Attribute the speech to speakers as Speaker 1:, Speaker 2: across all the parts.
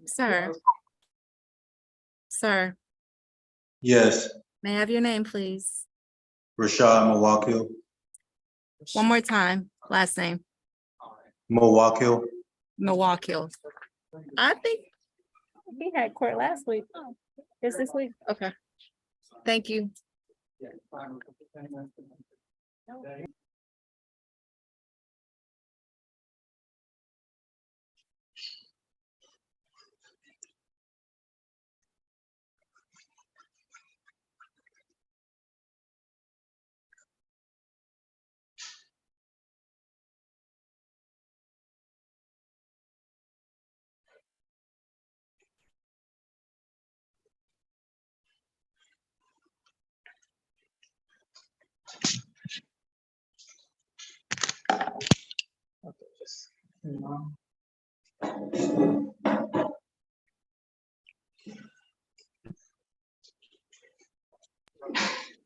Speaker 1: Sir, sir,
Speaker 2: Yes,
Speaker 1: may I have your name, please?
Speaker 2: Rashad Mawakil.
Speaker 1: One more time, last name,
Speaker 2: Mawakil.
Speaker 1: Milwaukee. I think he had court last week. Is this week? Okay. Thank you.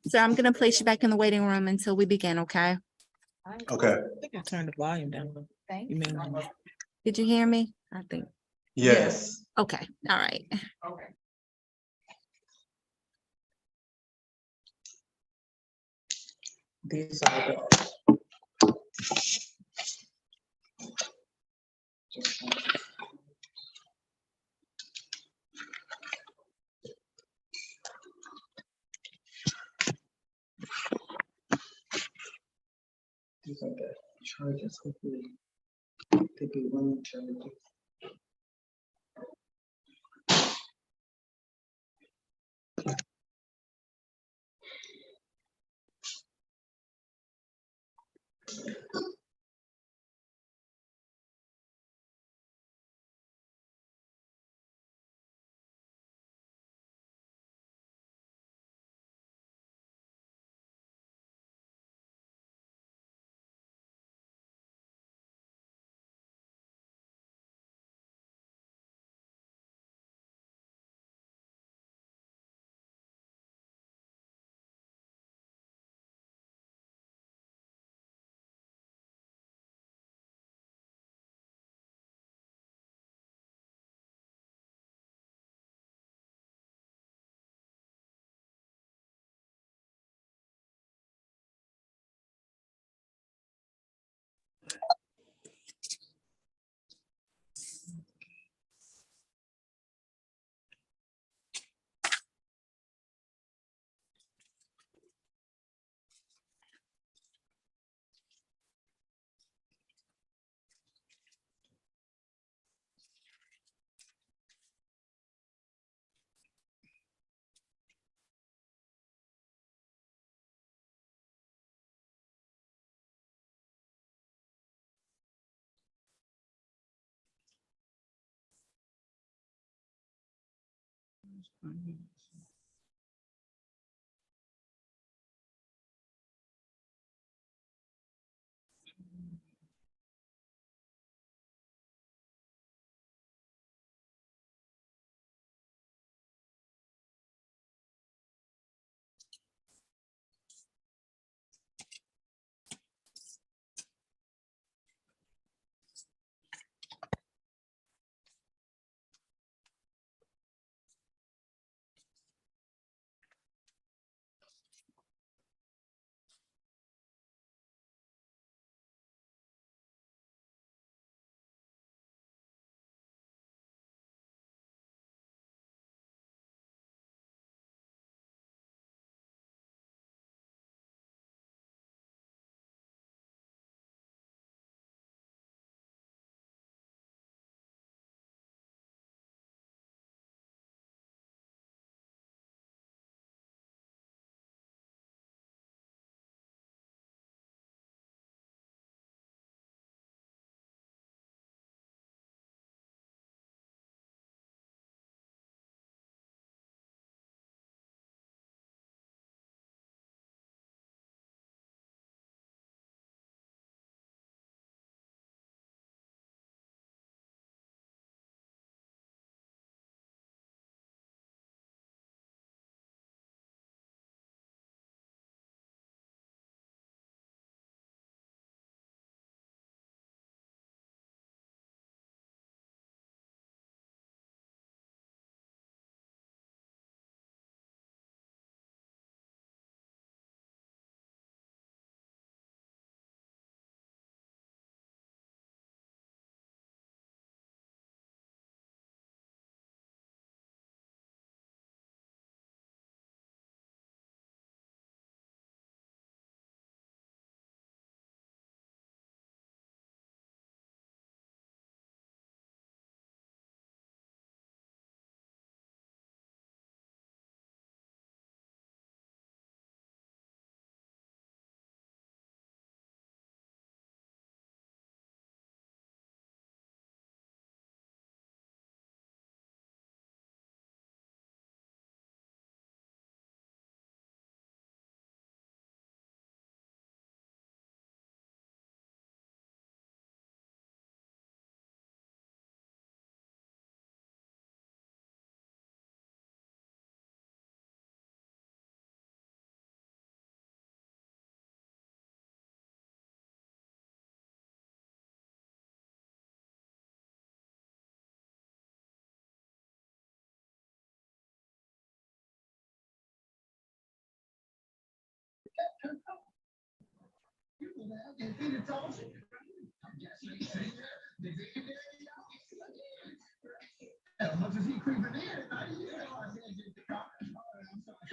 Speaker 1: So I'm gonna place you back in the waiting room until we begin, okay?
Speaker 2: Okay.
Speaker 3: I think I turned the volume down. You mean,
Speaker 1: Did you hear me? I think.
Speaker 2: Yes.
Speaker 1: Okay, all right.
Speaker 3: these are the. These are the charges, hopefully. They be one charges.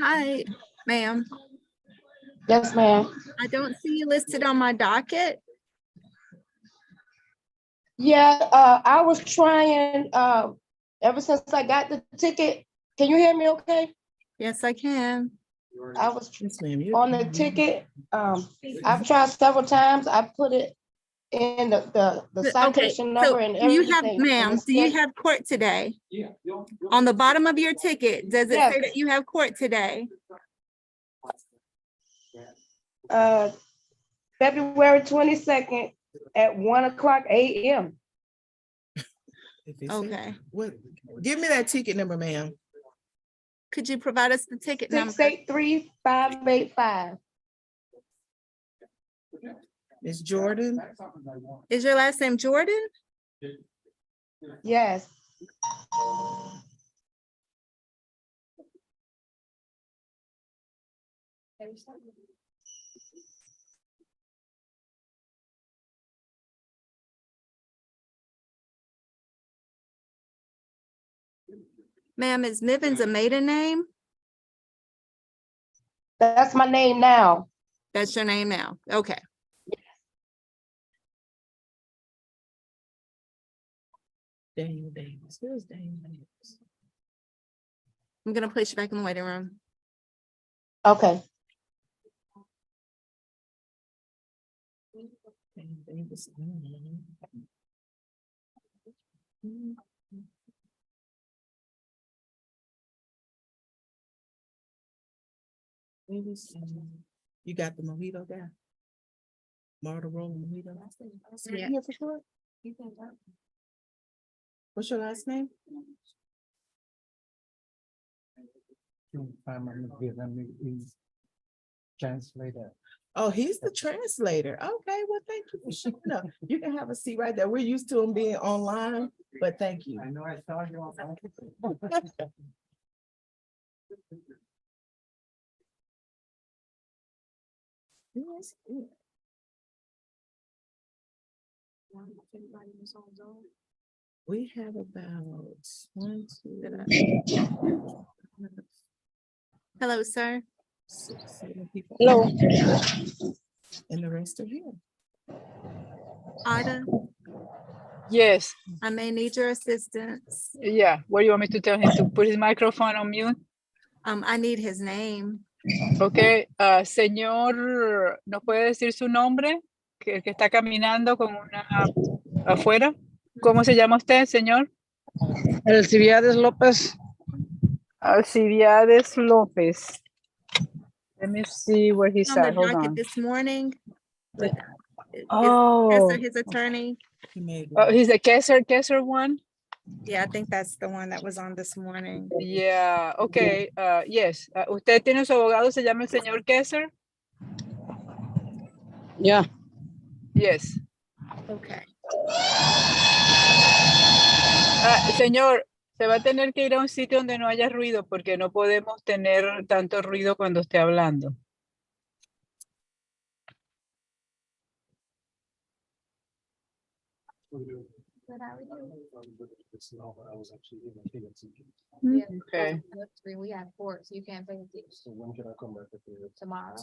Speaker 1: Hi, ma'am.
Speaker 4: Yes, ma'am.
Speaker 1: I don't see you listed on my docket.
Speaker 4: Yeah, I was trying, ever since I got the ticket. Can you hear me okay?
Speaker 1: Yes, I can.
Speaker 4: I was
Speaker 3: Yes, ma'am.
Speaker 4: on the ticket. I've tried several times. I put it in the
Speaker 1: Okay,
Speaker 4: citation
Speaker 1: so
Speaker 4: number and
Speaker 1: do you have,
Speaker 4: everything. and
Speaker 1: ma'am,
Speaker 4: it's
Speaker 1: do you
Speaker 4: still-
Speaker 1: have court today? On the bottom of your ticket, does it say
Speaker 4: Yes.
Speaker 1: that you have court today?
Speaker 4: February 22nd at 1:00 a.m.
Speaker 1: Okay.
Speaker 3: What, give me that ticket number, ma'am.
Speaker 1: Could you provide us the ticket number?
Speaker 4: 683-585.
Speaker 3: Miss Jordan?
Speaker 1: Is your last name Jordan?
Speaker 4: Yes.
Speaker 1: Ma'am, is Nivens a maiden name?
Speaker 4: That's my name now.
Speaker 1: That's your name now. Okay.
Speaker 3: Daniel Davis. Where's Daniel Davis?
Speaker 1: I'm gonna place you back in the waiting room.
Speaker 4: Okay.
Speaker 3: Daniel Davis. Davis, you got the mojito guy? Marta roll mojito?
Speaker 1: Yeah.
Speaker 3: Here for sure? What's your last name?
Speaker 5: Translator.
Speaker 3: Oh, he's the translator. Okay, well, thank you for showing up. You can have a seat right there. We're used to him being online, but thank you.
Speaker 5: I know I saw you on.
Speaker 3: Yes, yeah. We have about 1, 2,
Speaker 1: Hello, sir.
Speaker 3: 6, 7 people.
Speaker 4: Hello.
Speaker 3: And the rest are here.
Speaker 1: Ida,
Speaker 6: Yes,
Speaker 1: I may need your assistance.
Speaker 6: yeah. What do you want me to tell him? To put his microphone on mute?
Speaker 1: I need his name.
Speaker 6: Ok, señor, ¿nos puede decir su nombre? Que está caminando con una afuera. ¿Cómo se llama usted, señor?
Speaker 7: Alcibiades López.
Speaker 6: Alcibiades López. Let me see where he's
Speaker 1: On the
Speaker 6: at. Hold
Speaker 1: docket
Speaker 6: on.
Speaker 1: this morning. With
Speaker 6: Oh,
Speaker 1: his attorney.
Speaker 3: He made
Speaker 6: he's the Kessler one?
Speaker 1: Yeah, I think that's the one that was on this morning.
Speaker 6: Yeah, okay, yes. ¿Usted tiene su abogado, se llama el señor Kessler?
Speaker 7: Yeah.
Speaker 6: Yes.
Speaker 1: Okay.
Speaker 6: Señor, se va a tener que ir a un sitio donde no haya ruido porque no podemos tener tanto ruido cuando esté hablando. Okay.
Speaker 8: We have court, so you can't pay the
Speaker 5: So when can I come back up here?
Speaker 8: tomorrow.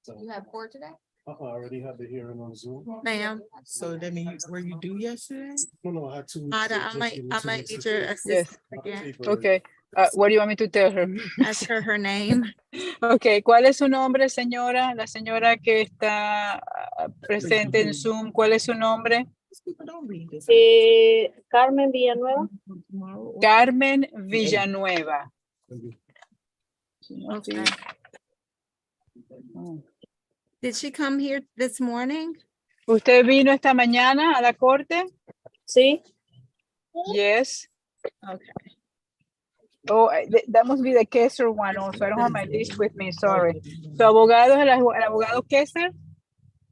Speaker 5: So
Speaker 8: You have court today?
Speaker 5: I already have the hearing on Zoom.
Speaker 1: Ma'am,
Speaker 3: So that means, were you due yesterday?
Speaker 5: No, I had two.
Speaker 1: Ida, I
Speaker 5: just
Speaker 1: might,
Speaker 5: give me
Speaker 1: I
Speaker 5: 2
Speaker 1: might
Speaker 5: weeks
Speaker 1: need
Speaker 5: to
Speaker 1: your
Speaker 5: fix
Speaker 1: assistance
Speaker 5: my
Speaker 1: again.
Speaker 5: paperwork.
Speaker 6: Okay. What do you want me to tell her?
Speaker 1: Ask her name.
Speaker 6: Okay. ¿Cuál es su nombre, señora? La señora que está presente en Zoom, ¿cuál es su nombre?
Speaker 3: These people don't read this.
Speaker 7: Carmen Villanueva.
Speaker 3: Tomorrow or-
Speaker 6: Carmen Villanueva.
Speaker 1: Okay.
Speaker 6: Oh.
Speaker 1: Did she come here this morning?
Speaker 6: ¿Usted vino esta mañana a la corte?
Speaker 7: Sí.
Speaker 6: Yes.
Speaker 1: Okay.
Speaker 6: Oh, that must be the Kessler one also. I don't have my list with me, sorry. ¿Su abogado es el abogado Kessler?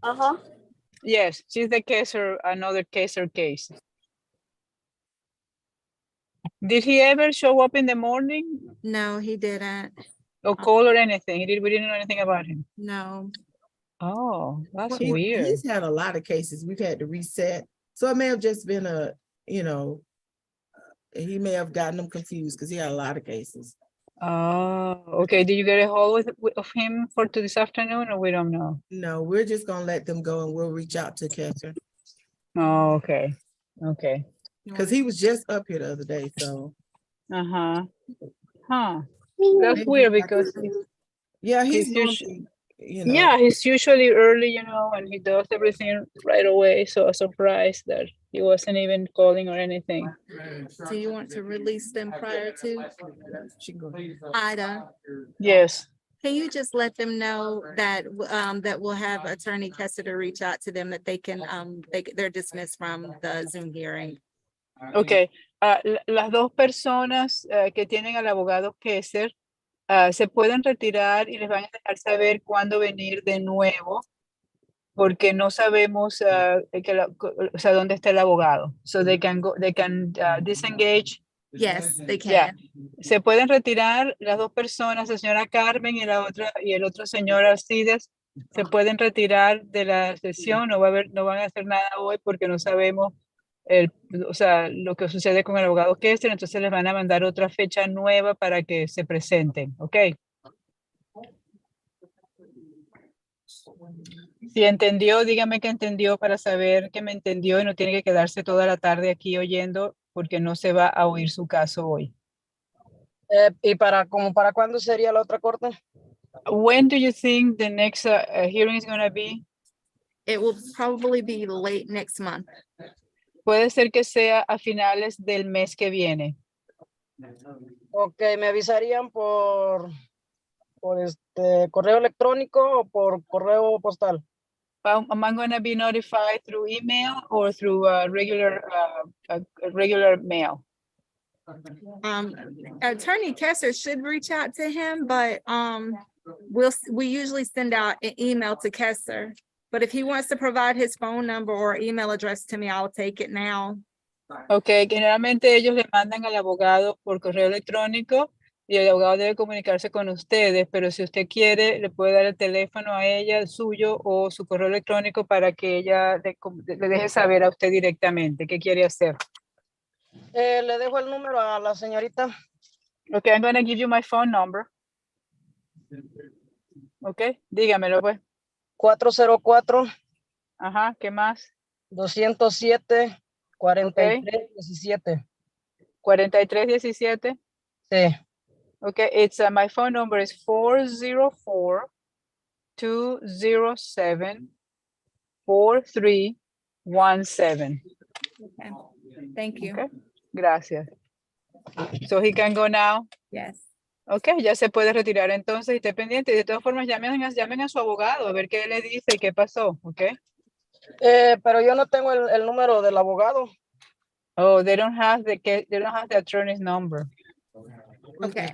Speaker 7: Ajá.
Speaker 6: Yes, she's the Kessler, another Kessler case. Did he ever show up in the morning?
Speaker 1: No, he didn't.
Speaker 6: or call or anything? We didn't know anything about him.
Speaker 1: No.
Speaker 6: Oh, that's
Speaker 3: He's
Speaker 6: weird.
Speaker 3: had a lot of cases. We've had to reset. So it may have just been he may have gotten them confused because he had a lot of cases.
Speaker 6: Oh, okay. Did you get a hold of him for this afternoon, or we don't know?
Speaker 3: No, we're just gonna let them go and we'll reach out to Kester.
Speaker 6: Oh, okay. Okay.
Speaker 3: Because he was just up here the other day, so.
Speaker 6: Uh-huh. Huh. That's
Speaker 3: Maybe
Speaker 6: weird
Speaker 3: like-
Speaker 6: because
Speaker 3: Yeah, he's
Speaker 6: he's
Speaker 3: normally,
Speaker 6: yeah, he's usually early, and he does everything right away. So I'm surprised that he wasn't even calling or anything.
Speaker 1: Do you want to release them prior to? Ida,
Speaker 6: Yes.
Speaker 1: can you just let them know that, that we'll have Attorney Kester reach out to them, that they can, they're dismissed from the Zoom hearing?
Speaker 6: Okay. Las dos personas que tienen al abogado Kester se pueden retirar y les van a dejar saber cuándo venir de nuevo, porque no sabemos o sea, dónde está el abogado. So they can disengage.
Speaker 1: Yes, they
Speaker 6: Yeah.
Speaker 1: can.
Speaker 6: Se pueden retirar las dos personas, la señora Carmen y el otro señor Alcides, se pueden retirar de la sesión, no van a hacer nada hoy porque no sabemos o sea, lo que sucede con el abogado Kester, entonces les van a mandar otra fecha nueva para que se presenten, ¿ok? Si entendió, dígame que entendió para saber que me entendió y no tiene que quedarse toda la tarde aquí oyendo porque no se va a oír su caso hoy.
Speaker 7: ¿Y para cuándo sería la otra corte?
Speaker 6: When do you think the next hearing is going to be?
Speaker 1: It will probably be late next month.
Speaker 6: Puede ser que sea a finales del mes que viene.
Speaker 7: Ok, ¿me avisarían por correo electrónico o por correo postal?
Speaker 6: Am I going to be notified through email or through regular mail?
Speaker 1: Attorney Kester should reach out to him, but we usually send out an email to Kester. But if he wants to provide his phone number or email address to me, I'll take it now.
Speaker 6: Okay, generalmente ellos le mandan al abogado por correo electrónico y el abogado debe comunicarse con ustedes, pero si usted quiere, le puede dar el teléfono a ella, el suyo o su correo electrónico para que ella le deje saber a usted directamente qué quiere hacer.
Speaker 7: Le dejo el número a la señorita.
Speaker 6: Okay, I'm going to give you my phone number. Okay, dígamelo pues.
Speaker 7: 404.
Speaker 6: Ajá, ¿qué más?
Speaker 7: 207 4317.
Speaker 6: 4317.
Speaker 7: Sí.
Speaker 6: Okay, it's my phone number is 404-207-4317.
Speaker 1: Okay. Thank you.
Speaker 6: Okay, gracias. So he can go now.
Speaker 1: Yes.
Speaker 6: Okay, ya se puede retirar entonces y esté pendiente. De todas formas, llamen a su abogado a ver qué le dice y qué pasó, okay?
Speaker 7: Pero yo no tengo el número del abogado.
Speaker 6: Oh, they don't have the attorney's number.
Speaker 1: Okay.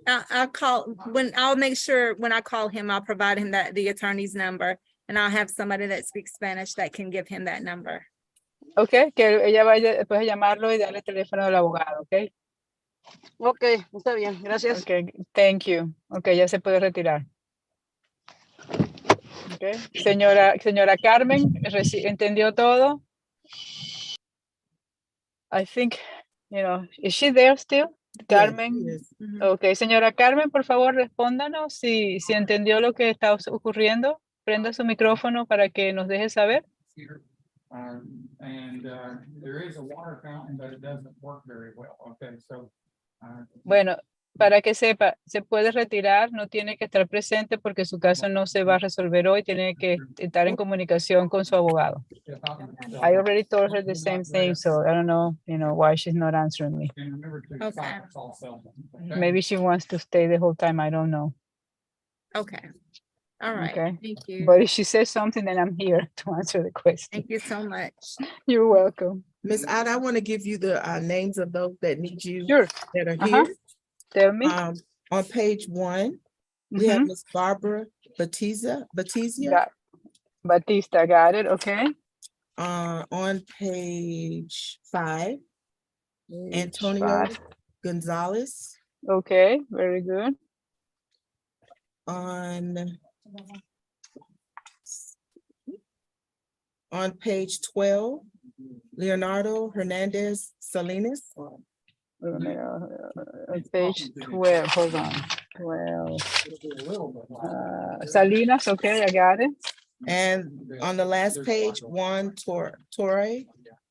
Speaker 1: I'll make sure when I call him, I'll provide him the attorney's number, and I'll have somebody that speaks Spanish that can give him that number.
Speaker 6: Okay, que ella vaya después a llamarlo y darle el teléfono del abogado, okay?
Speaker 7: Ok, está bien, gracias.
Speaker 6: Okay, thank you. Okay, ya se puede retirar. Okay, señora Carmen, ¿entendió todo? I think, is she there still? Carmen.
Speaker 3: Yes.
Speaker 6: Okay, señora Carmen, por favor, respóndanos si entendió lo que está ocurriendo. Prenda su micrófono para que nos deje saber.
Speaker 9: There is a water fountain, but it doesn't work very well. Okay, so.
Speaker 6: Bueno, para que sepa, se puede retirar, no tiene que estar presente porque su caso no se va a resolver hoy, tiene que estar en comunicación con su abogado. I already told her the same thing, so I don't know, why she's not answering me.
Speaker 1: Okay.
Speaker 6: Maybe she wants to stay the whole time, I don't know.
Speaker 1: Okay. All right.
Speaker 6: Okay.
Speaker 1: Thank you.
Speaker 6: But if she says something, then I'm here to answer the question.
Speaker 1: Thank you so much.
Speaker 6: You're welcome.
Speaker 3: Miss Ida, I want to give you the names of those that need you
Speaker 6: Sure.
Speaker 3: that are
Speaker 6: Uh-huh.
Speaker 3: here.
Speaker 6: Tell me.
Speaker 3: On page 1, we have Miss Barbara Batista.
Speaker 6: Batista, got it, okay.
Speaker 3: On page 5, Antonio Gonzalez.
Speaker 6: Okay, very good.
Speaker 3: on page 12, Leonardo Hernandez Salinas.
Speaker 6: Wait a minute, page 12, hold on, 12. Salinas, okay, I got it.
Speaker 3: And on the last page, Juan Torre.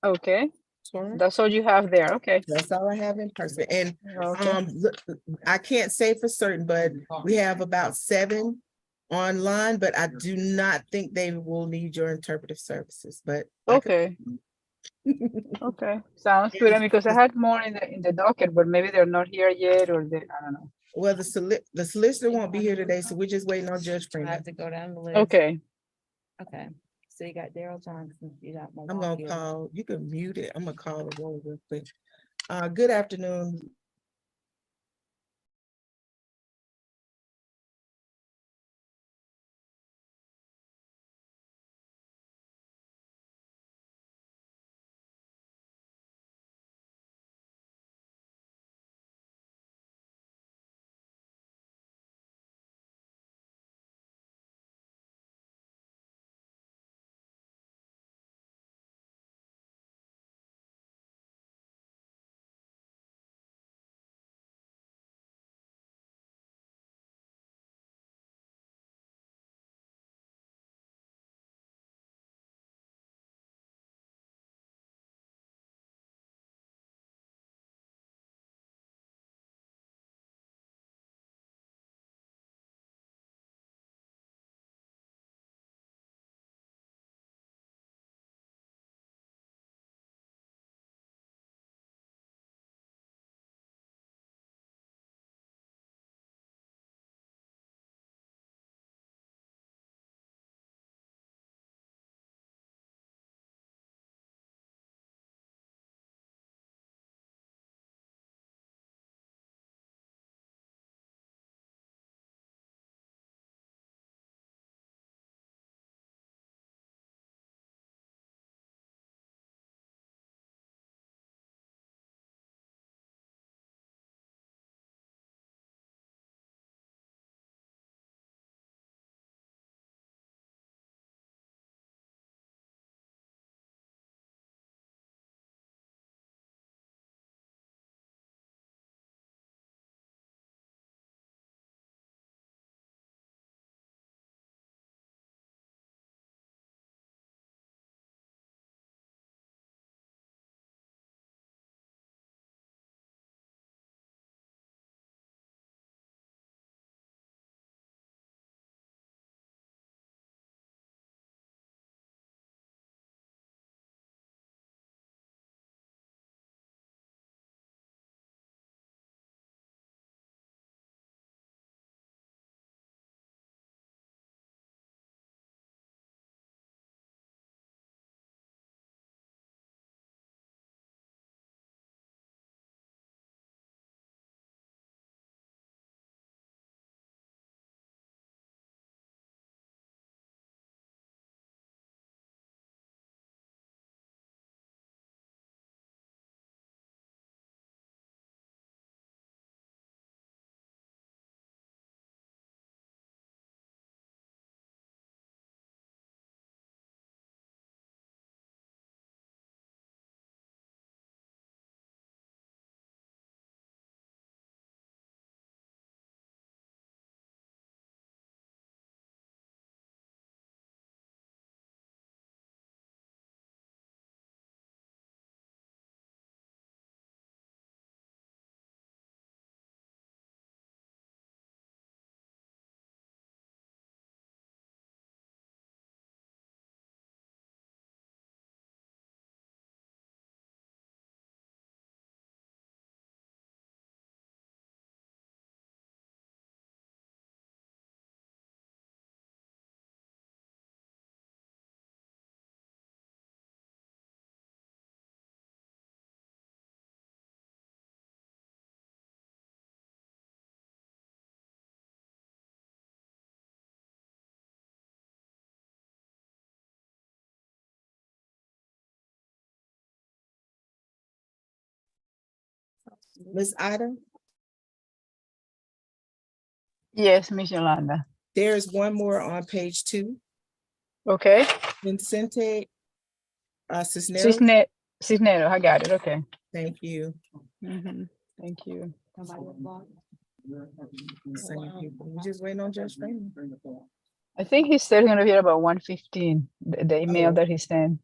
Speaker 6: Okay,
Speaker 3: Torre.
Speaker 6: that's all you have there, okay.
Speaker 3: That's all I have in person. And
Speaker 6: Okay,
Speaker 3: look, I can't say for certain, but we have about 7 online, but I do not think they will need your interpretive services, but. I could-
Speaker 6: okay. Okay, sounds good. I mean, because I had more in the docket, but maybe they're not here yet, or they, I don't know.
Speaker 3: Well, the solicitor won't be here today, so we're just waiting on Judge
Speaker 10: I
Speaker 3: Freeman.
Speaker 10: have to go down the list.
Speaker 6: Okay,
Speaker 10: Okay, so you got Daryl Johnson, you got.
Speaker 3: I'm gonna
Speaker 10: Milwaukee.
Speaker 3: call, you can mute it. I'm gonna call the roll real quick. Good afternoon. Ms. Ida,
Speaker 6: Yes, Miss Yolanda.
Speaker 3: There's one more on page 2.
Speaker 6: Okay.
Speaker 3: Vincente Cisneros,
Speaker 6: Cisneros, I got it. Okay.
Speaker 3: thank you.
Speaker 6: Mhm. Thank you.
Speaker 3: Same people. We just waiting on Judge Freeman.
Speaker 6: I think he said he's gonna be here about 1:15, the email
Speaker 3: Oh.
Speaker 6: that he sent.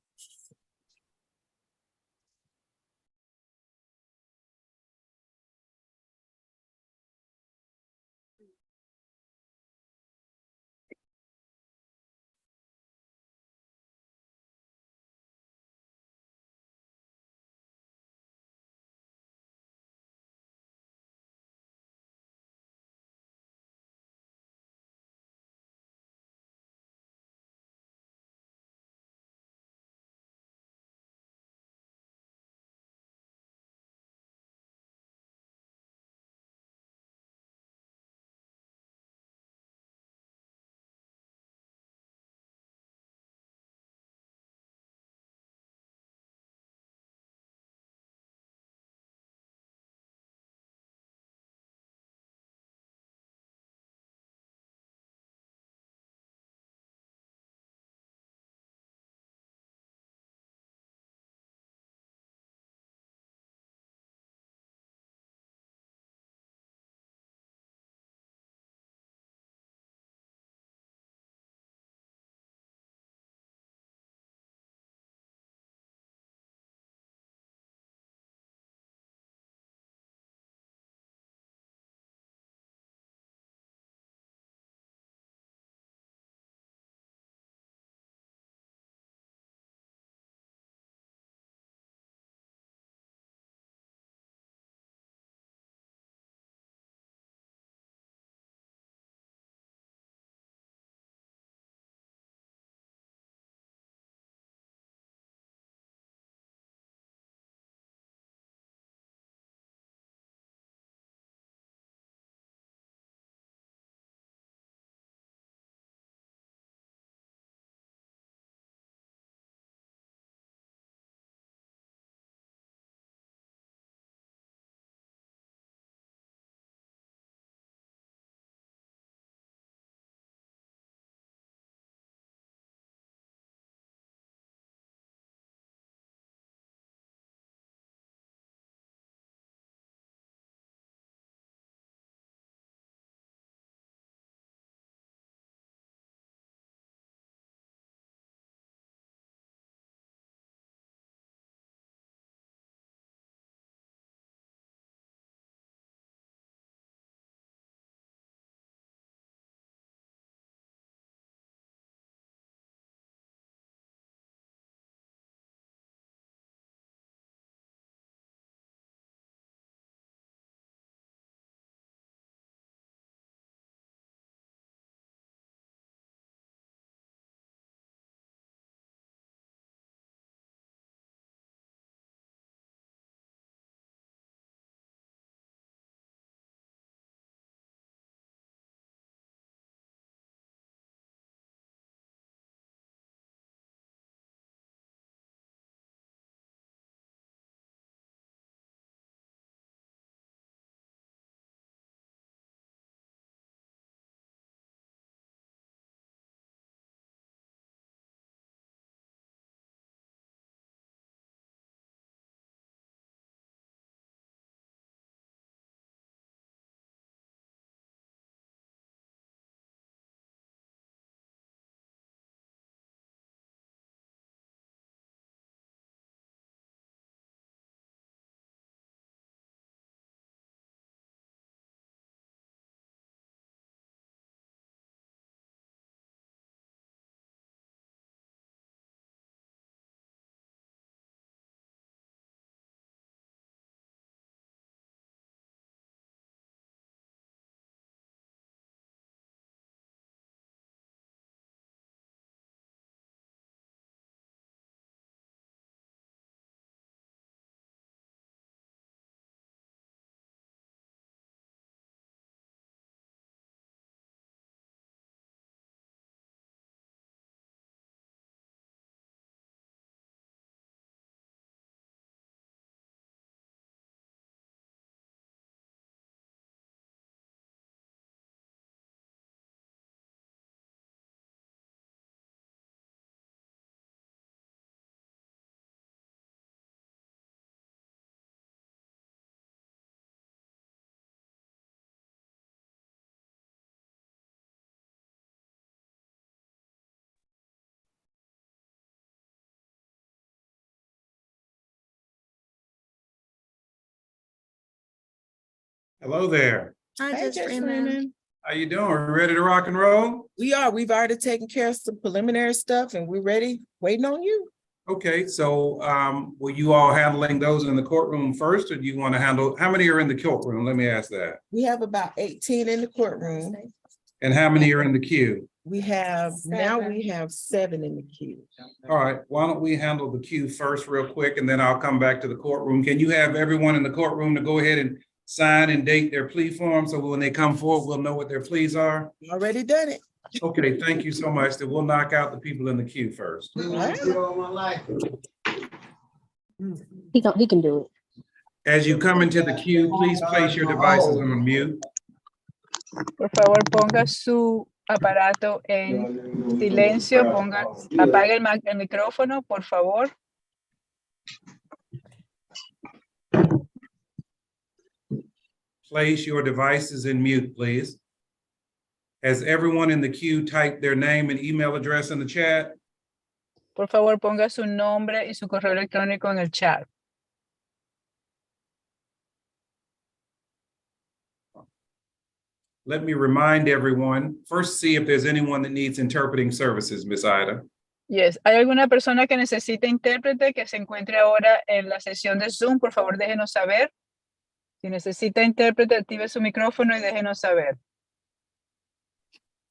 Speaker 11: Hello there.
Speaker 1: Hi,
Speaker 3: Hey,
Speaker 1: Judge
Speaker 3: Judge
Speaker 1: Freeman.
Speaker 3: Freeman.
Speaker 11: How you doing? Ready to rock and roll?
Speaker 3: We are, we've already taken care of some preliminary stuff and we're ready, waiting on you.
Speaker 11: Okay, so were you all handling those in the courtroom first, or do you want to handle, how many are in the courtroom? Let me ask that.
Speaker 3: We have about 18 in the courtroom.
Speaker 11: And how many are in the queue?
Speaker 3: We have 7 in the queue.
Speaker 11: All right, why don't we handle the queue first real quick, and then I'll come back to the courtroom. Can you have everyone in the courtroom to go ahead and sign and date their plea form, so when they come forward, we'll know what their pleas are?
Speaker 3: Already done it.
Speaker 11: Okay, thank you so much. Then we'll knock out the people in the queue first.
Speaker 4: He can do it.
Speaker 11: As you come into the queue, please place your devices on mute.
Speaker 6: Por favor, ponga su aparato en silencio, apague el micrófono, por favor.
Speaker 11: Place your devices in mute, please. Has everyone in the queue typed their name and email address in the chat?
Speaker 6: Por favor, ponga su nombre y su correo electrónico en el chat.
Speaker 11: Let me remind everyone, first see if there's anyone that needs interpreting services, Miss Ida.
Speaker 6: Yes, ¿hay alguna persona que necesita intérprete que se encuentre ahora en la sesión de Zoom? Por favor, déjenos saber. Si necesita intérprete, active su micrófono y déjenos saber.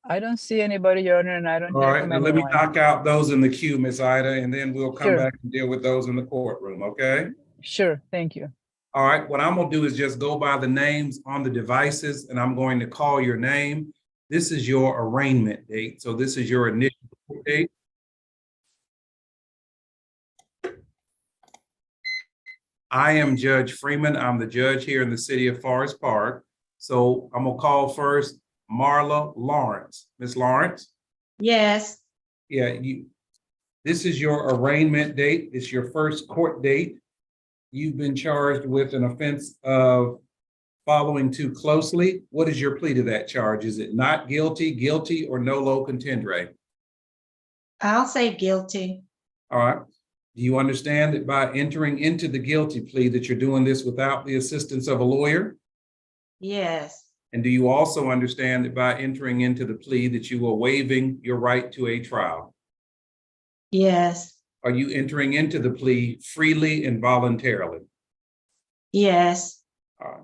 Speaker 6: I don't see anybody, Your Honor, and I don't
Speaker 11: All
Speaker 6: hear
Speaker 11: right,
Speaker 6: from
Speaker 11: now let me
Speaker 6: anyone.
Speaker 11: knock out those in the queue, Miss Ida, and then we'll come
Speaker 6: Sure.
Speaker 11: back and deal with those in the courtroom, okay?
Speaker 6: Sure, thank you.
Speaker 11: All right, what I'm gonna do is just go by the names on the devices, and I'm going to call your name. This is your arraignment date, so this is your initial court date. I am Judge Freeman. I'm the judge here in the city of Forest Park. So I'm gonna call first Marla Lawrence. Ms. Lawrence?
Speaker 10: Yes.
Speaker 11: Yeah, this is your arraignment date. It's your first court date. You've been charged with an offense of following too closely. What is your plea to that charge? Is it not guilty, guilty, or nolo contendere?
Speaker 10: I'll say guilty.
Speaker 11: All right. Do you understand that by entering into the guilty plea that you're doing this without the assistance of a lawyer?
Speaker 10: Yes.
Speaker 11: And do you also understand that by entering into the plea that you are waiving your right to a trial?
Speaker 10: Yes.
Speaker 11: Are you entering into the plea freely and voluntarily?
Speaker 10: Yes.
Speaker 11: All right.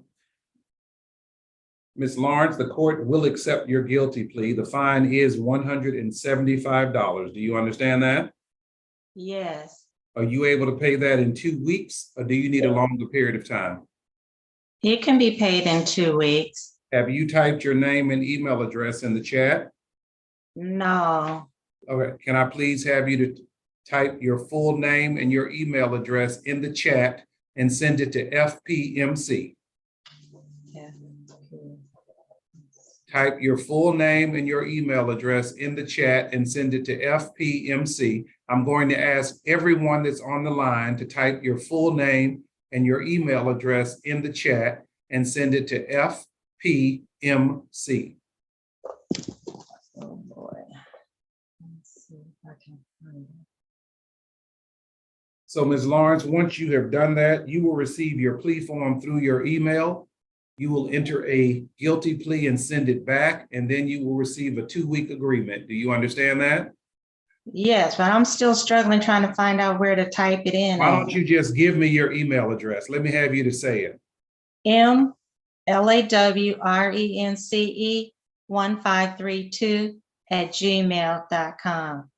Speaker 11: Ms. Lawrence, the court will accept your guilty plea. The fine is $175. Do you understand that?
Speaker 10: Yes.
Speaker 11: Are you able to pay that in 2 weeks, or do you need a longer period of time?
Speaker 10: It can be paid in 2 weeks.
Speaker 11: Have you typed your name and email address in the chat?
Speaker 10: No.
Speaker 11: Okay, can I please have you to type your full name and your email address in the chat and send it to FPMC? Type your full name and your email address in the chat and send it to FPMC. I'm going to ask everyone that's on the line to type your full name and your email address in the chat and send it to FPMC.
Speaker 10: Oh, boy. Let's see if I can find it.
Speaker 11: So Ms. Lawrence, once you have done that, you will receive your plea form through your email. You will enter a guilty plea and send it back, and then you will receive a 2-week agreement. Do you understand that?
Speaker 10: Yes, but I'm still struggling trying to find out where to type it in.
Speaker 11: Why don't you just give me your email address? Let me have you to say it.
Speaker 10: MLAWRENCE1532@gmail.com.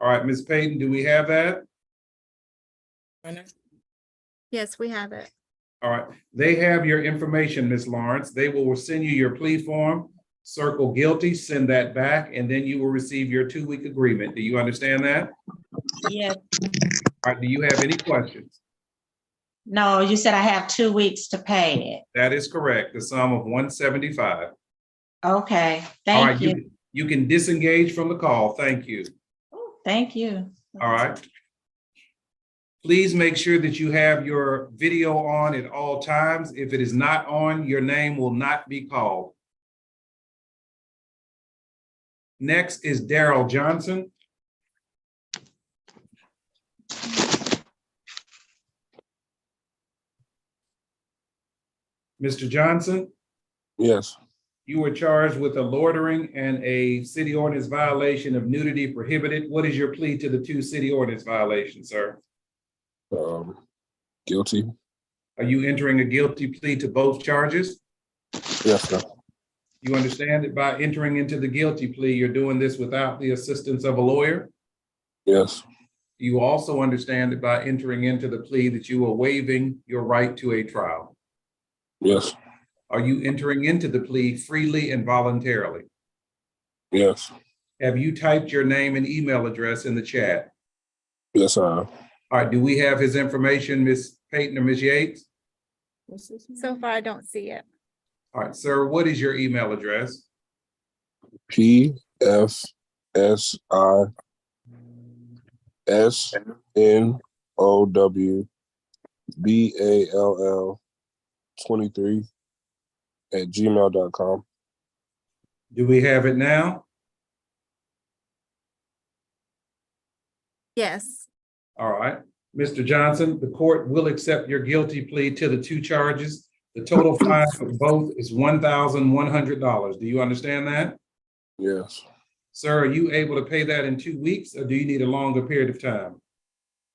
Speaker 11: All right, Ms. Payton, do we have that?
Speaker 1: Yes, we have it.
Speaker 11: All right, they have your information, Ms. Lawrence. They will send you your plea form, circle guilty, send that back, and then you will receive your 2-week agreement. Do you understand that?
Speaker 10: Yes.
Speaker 11: All right, do you have any questions?
Speaker 10: No, you said I have 2 weeks to pay it.
Speaker 11: That is correct, the sum of $175.
Speaker 10: Okay,
Speaker 11: All
Speaker 10: thank
Speaker 11: right,
Speaker 10: you.
Speaker 11: you can disengage from the call. Thank you.
Speaker 10: Thank you.
Speaker 11: All right. Please make sure that you have your video on at all times. If it is not on, your name will not be called. Next is Daryl Johnson. Mr. Johnson,
Speaker 12: Yes.
Speaker 11: You were charged with a loitering and a city ordinance violation of nudity prohibited. What is your plea to the two city ordinance violations, sir?
Speaker 12: Guilty.
Speaker 11: Are you entering a guilty plea to both charges?
Speaker 12: Yes, sir.
Speaker 11: You understand that by entering into the guilty plea, you're doing this without the assistance of a lawyer?
Speaker 12: Yes.
Speaker 11: You also understand that by entering into the plea that you are waiving your right to a trial?
Speaker 12: Yes.
Speaker 11: Are you entering into the plea freely and voluntarily?
Speaker 12: Yes.
Speaker 11: Have you typed your name and email address in the chat?
Speaker 12: Yes, sir.
Speaker 11: All right, do we have his information, Ms. Payton or Ms. Yates?
Speaker 1: So far, I don't see it.
Speaker 11: All right, sir, what is your email address?
Speaker 12: PFSINOWBALL23@gmail.com.
Speaker 11: Do we have it now?
Speaker 1: Yes.
Speaker 11: All right. Mr. Johnson, the court will accept your guilty plea to the two charges. The total fine for both is $1,100. Do you understand that?
Speaker 12: Yes.
Speaker 11: Sir, are you able to pay that in 2 weeks, or do you need a longer period of time?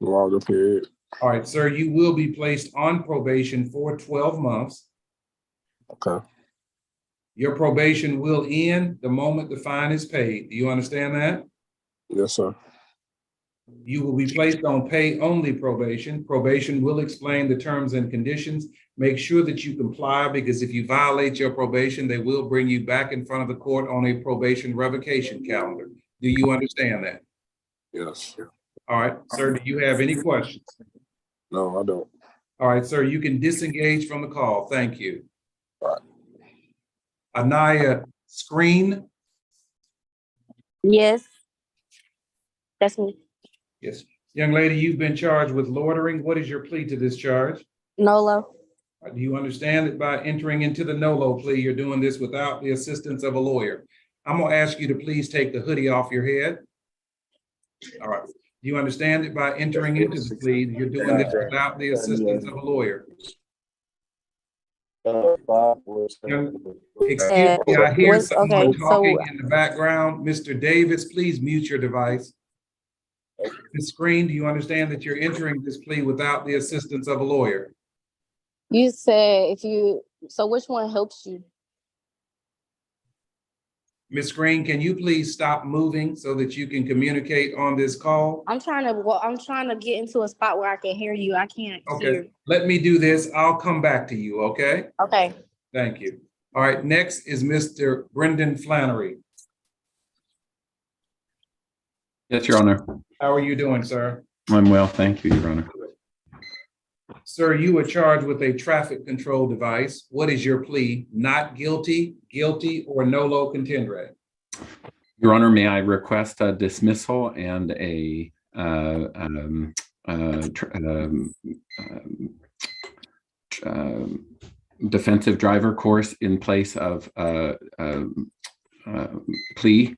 Speaker 12: Longer period.
Speaker 11: All right, sir, you will be placed on probation for 12 months.
Speaker 12: Okay.
Speaker 11: Your probation will end the moment the fine is paid. Do you understand that?
Speaker 12: Yes, sir.
Speaker 11: You will be placed on pay-only probation. Probation will explain the terms and conditions. Make sure that you comply, because if you violate your probation, they will bring you back in front of the court on a probation revocation calendar. Do you understand that?
Speaker 12: Yes.
Speaker 11: All right, sir, do you have any questions?
Speaker 12: No, I don't.
Speaker 11: All right, sir, you can disengage from the call. Thank you.
Speaker 12: All right.
Speaker 11: Anaya Screen.
Speaker 4: Yes. That's me.
Speaker 11: Yes. Young lady, you've been charged with loitering. What is your plea to this charge?
Speaker 4: Nolo.
Speaker 11: Do you understand that by entering into the NOLO plea, you're doing this without the assistance of a lawyer? I'm gonna ask you to please take the hoodie off your head. All right. Do you understand that by entering into the plea, you're doing this without the assistance of a lawyer? Excuse me, I hear someone talking in the background. Mr. Davis, please mute your device. Ms. Screen, do you understand that you're entering this plea without the assistance of a lawyer?
Speaker 4: You said so which one helps you?
Speaker 11: Ms. Green, can you please stop moving so that you can communicate on this call?
Speaker 4: I'm trying to get into a spot where I can hear you. I can't
Speaker 11: Okay,
Speaker 4: hear.
Speaker 11: let me do this. I'll come back to you, okay?
Speaker 4: Okay.
Speaker 11: Thank you. All right, next is Mr. Brendan Flannery.
Speaker 13: Yes, Your Honor.
Speaker 11: How are you doing, sir?
Speaker 13: I'm well, thank you, Your Honor.
Speaker 11: Sir, you were charged with a traffic control device. What is your plea? Not guilty, guilty, or nolo contendere?
Speaker 13: Your Honor, may I request a dismissal and a defensive driver course in place of plea?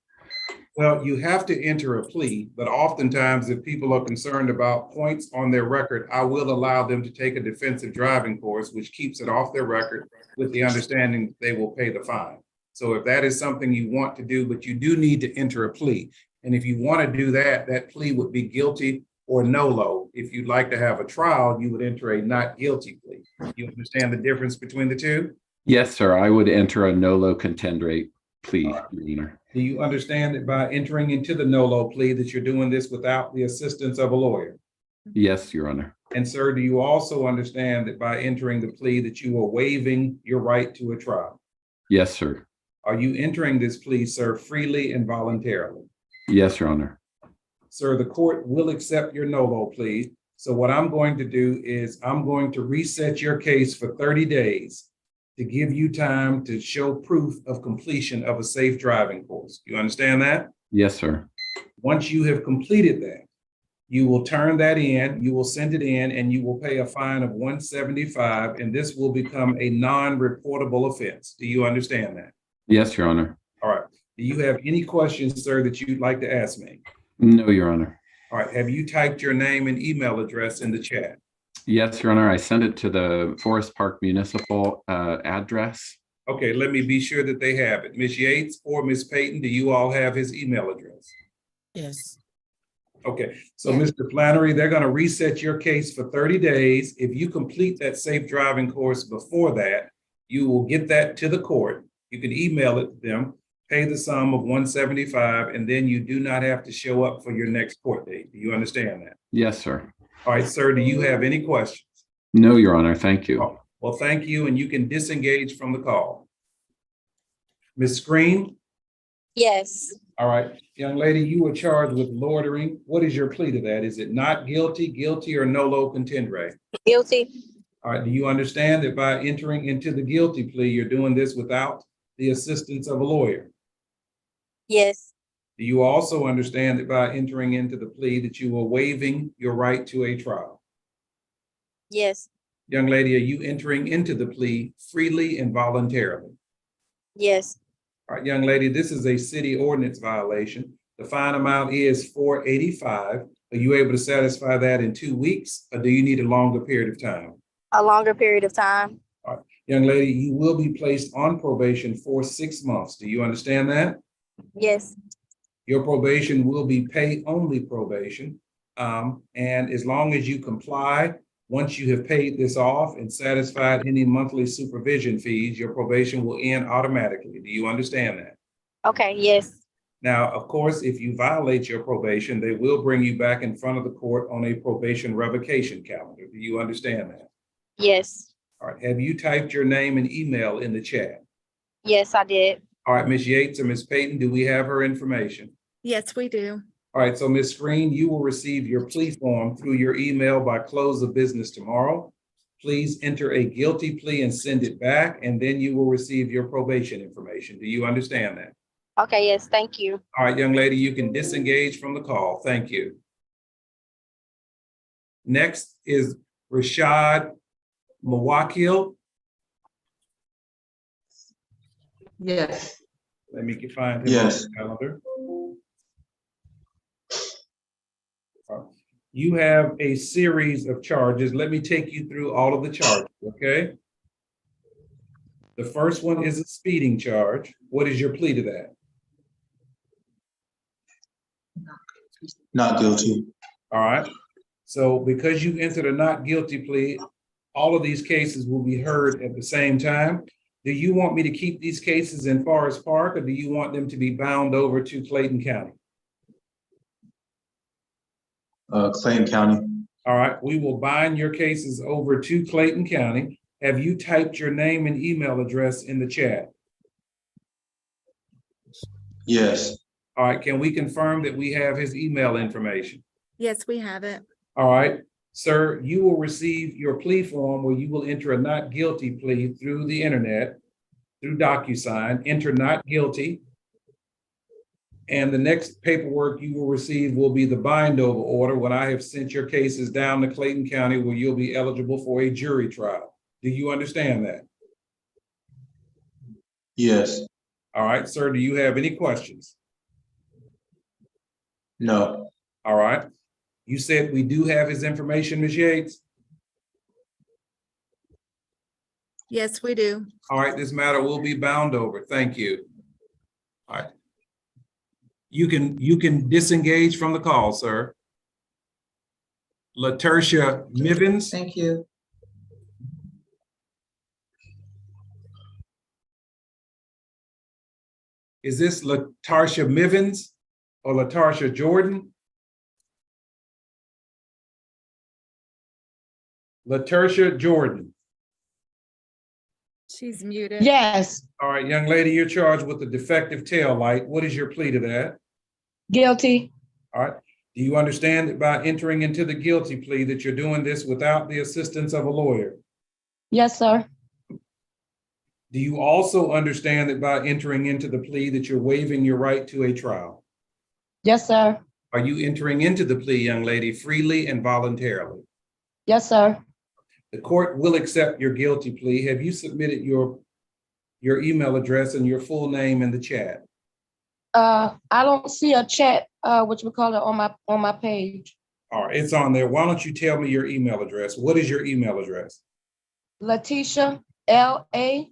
Speaker 11: Well, you have to enter a plea, but oftentimes if people are concerned about points on their record, I will allow them to take a defensive driving course, which keeps it off their record with the understanding they will pay the fine. So if that is something you want to do, but you do need to enter a plea. And if you want to do that, that plea would be guilty or nolo. If you'd like to have a trial, you would enter a not guilty plea. You understand the difference between the two?
Speaker 13: Yes, sir. I would enter a nolo contendere plea, Your Honor.
Speaker 11: Do you understand that by entering into the nolo plea that you're doing this without the assistance of a lawyer?
Speaker 13: Yes, Your Honor.
Speaker 11: And sir, do you also understand that by entering the plea that you are waiving your right to a trial?
Speaker 13: Yes, sir.
Speaker 11: Are you entering this plea, sir, freely and voluntarily?
Speaker 13: Yes, Your Honor.
Speaker 11: Sir, the court will accept your nolo plea. So what I'm going to do is I'm going to reset your case for 30 days to give you time to show proof of completion of a safe driving course. You understand that?
Speaker 13: Yes, sir.
Speaker 11: Once you have completed that, you will turn that in, you will send it in, and you will pay a fine of $175, and this will become a non-reportable offense. Do you understand that?
Speaker 13: Yes, Your Honor.
Speaker 11: All right. Do you have any questions, sir, that you'd like to ask me?
Speaker 13: No, Your Honor.
Speaker 11: All right. Have you typed your name and email address in the chat?
Speaker 13: Yes, Your Honor. I sent it to the Forest Park Municipal address.
Speaker 11: Okay, let me be sure that they have it. Ms. Yates or Ms. Payton, do you all have his email address?
Speaker 3: Yes.
Speaker 11: Okay, so
Speaker 1: Yeah.
Speaker 11: Mr. Flannery, they're gonna reset your case for 30 days. If you complete that safe driving course before that, you will get that to the court. You can email it to them, pay the sum of $175, and then you do not have to show up for your next court date. Do you understand that?
Speaker 13: Yes, sir.
Speaker 11: All right, sir, do you have any questions?
Speaker 13: No, Your Honor. Thank you.
Speaker 11: Oh, well, thank you, and you can disengage from the call. Ms. Screen?
Speaker 4: Yes.
Speaker 11: All right, young lady, you were charged with loitering. What is your plea to that? Is it not guilty, guilty, or nolo contendere?
Speaker 4: Guilty.
Speaker 11: All right, do you understand that by entering into the guilty plea, you're doing this without the assistance of a lawyer?
Speaker 4: Yes.
Speaker 11: Do you also understand that by entering into the plea that you are waiving your right to a trial?
Speaker 4: Yes.
Speaker 11: Young lady, are you entering into the plea freely and voluntarily?
Speaker 4: Yes.
Speaker 11: All right, young lady, this is a city ordinance violation. The fine amount is $485. Are you able to satisfy that in 2 weeks, or do you need a longer period of time?
Speaker 4: A longer period of time.
Speaker 11: All right, young lady, you will be placed on probation for 6 months. Do you understand that?
Speaker 4: Yes.
Speaker 11: Your probation will be pay-only probation. And as long as you comply, once you have paid this off and satisfied any monthly supervision fees, your probation will end automatically. Do you understand that?
Speaker 4: Okay. Yes.
Speaker 11: Now, of course, if you violate your probation, they will bring you back in front of the court on a probation revocation calendar. Do you understand that?
Speaker 4: Yes.
Speaker 11: All right. Have you typed your name and email in the chat?
Speaker 4: Yes, I did.
Speaker 11: All right, Ms. Yates or Ms. Payton, do we have her information?
Speaker 1: Yes, we do.
Speaker 11: All right, so Ms. Screen, you will receive your plea form through your email by close of business tomorrow. Please enter a guilty plea and send it back, and then you will receive your probation information. Do you understand that?
Speaker 4: Okay. Yes. Thank you.
Speaker 11: All right, young lady, you can disengage from the call. Thank you. Next is Rashad Mawakil.
Speaker 10: Yes.
Speaker 11: Let me find him on
Speaker 2: Yes.
Speaker 11: the calendar. You have a series of charges. Let me take you through all of the charges, okay? The first one is a speeding charge. What is your plea to that?
Speaker 2: Not guilty.
Speaker 11: All right. So because you entered a not guilty plea, all of these cases will be heard at the same time. Do you want me to keep these cases in Forest Park, or do you want them to be bound over to Clayton County?
Speaker 2: Clayton County.
Speaker 11: All right, we will bind your cases over to Clayton County. Have you typed your name and email address in the chat?
Speaker 2: Yes.
Speaker 11: All right, can we confirm that we have his email information?
Speaker 1: Yes, we have it.
Speaker 11: All right, sir, you will receive your plea form where you will enter a not guilty plea through the internet, through DocuSign, enter not guilty. And the next paperwork you will receive will be the bind over order when I have sent your cases down to Clayton County where you'll be eligible for a jury trial. Do you understand that?
Speaker 2: Yes.
Speaker 11: All right, sir, do you have any questions?
Speaker 2: No.
Speaker 11: All right. You said we do have his information, Ms. Yates?
Speaker 1: Yes, we do.
Speaker 11: All right, this matter will be bound over. Thank you. All right. You can disengage from the call, sir. LaTersha Mivens.
Speaker 10: Thank you.
Speaker 11: Is this LaTarsha Mivens or LaTarsha Jordan? LaTersha Jordan.
Speaker 1: She's muted.
Speaker 4: Yes.
Speaker 11: All right, young lady, you're charged with a defective tail light. What is your plea to that?
Speaker 4: Guilty.
Speaker 11: All right. Do you understand that by entering into the guilty plea that you're doing this without the assistance of a lawyer?
Speaker 4: Yes, sir.
Speaker 11: Do you also understand that by entering into the plea that you're waiving your right to a trial?
Speaker 4: Yes, sir.
Speaker 11: Are you entering into the plea, young lady, freely and voluntarily?
Speaker 4: Yes, sir.
Speaker 11: The court will accept your guilty plea. Have you submitted your email address and your full name in the chat?
Speaker 4: I don't see a chat, what you call it, on my page.
Speaker 11: All right, it's on there. Why don't you tell me your email address? What is your email address?
Speaker 4: Letitia, LaTetia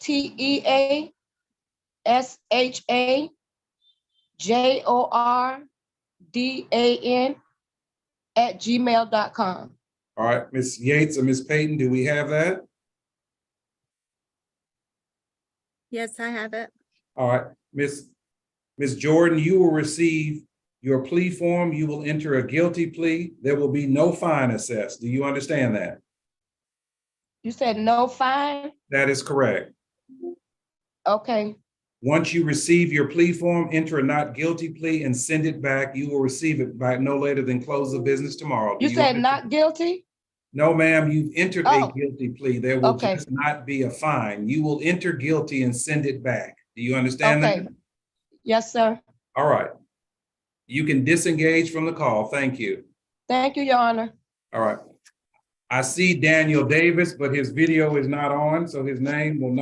Speaker 4: TeaShajordan@gmail.com.
Speaker 11: All right, Ms. Yates or Ms. Payton, do we have that?
Speaker 1: Yes, I have it.
Speaker 11: All right, Ms. Jordan, you will receive your plea form. You will enter a guilty plea. There will be no fine assessed. Do you understand that?
Speaker 4: You said no fine?
Speaker 11: That is correct.
Speaker 4: Okay,
Speaker 11: Once you receive your plea form, enter a not guilty plea and send it back. You will receive it by no later than close of business tomorrow. Do
Speaker 4: you said
Speaker 11: understand?
Speaker 4: not guilty?
Speaker 11: No, ma'am, you've entered a
Speaker 4: Oh.
Speaker 11: guilty plea. There will
Speaker 4: Okay.
Speaker 11: just not be a fine. You will enter guilty and send it back. Do you understand that?
Speaker 4: Okay. Yes, sir.
Speaker 11: All right. You can disengage from the call. Thank you.
Speaker 4: Thank you, Your Honor.
Speaker 11: All right. I see Daniel Davis, but his video is not on, so his matter will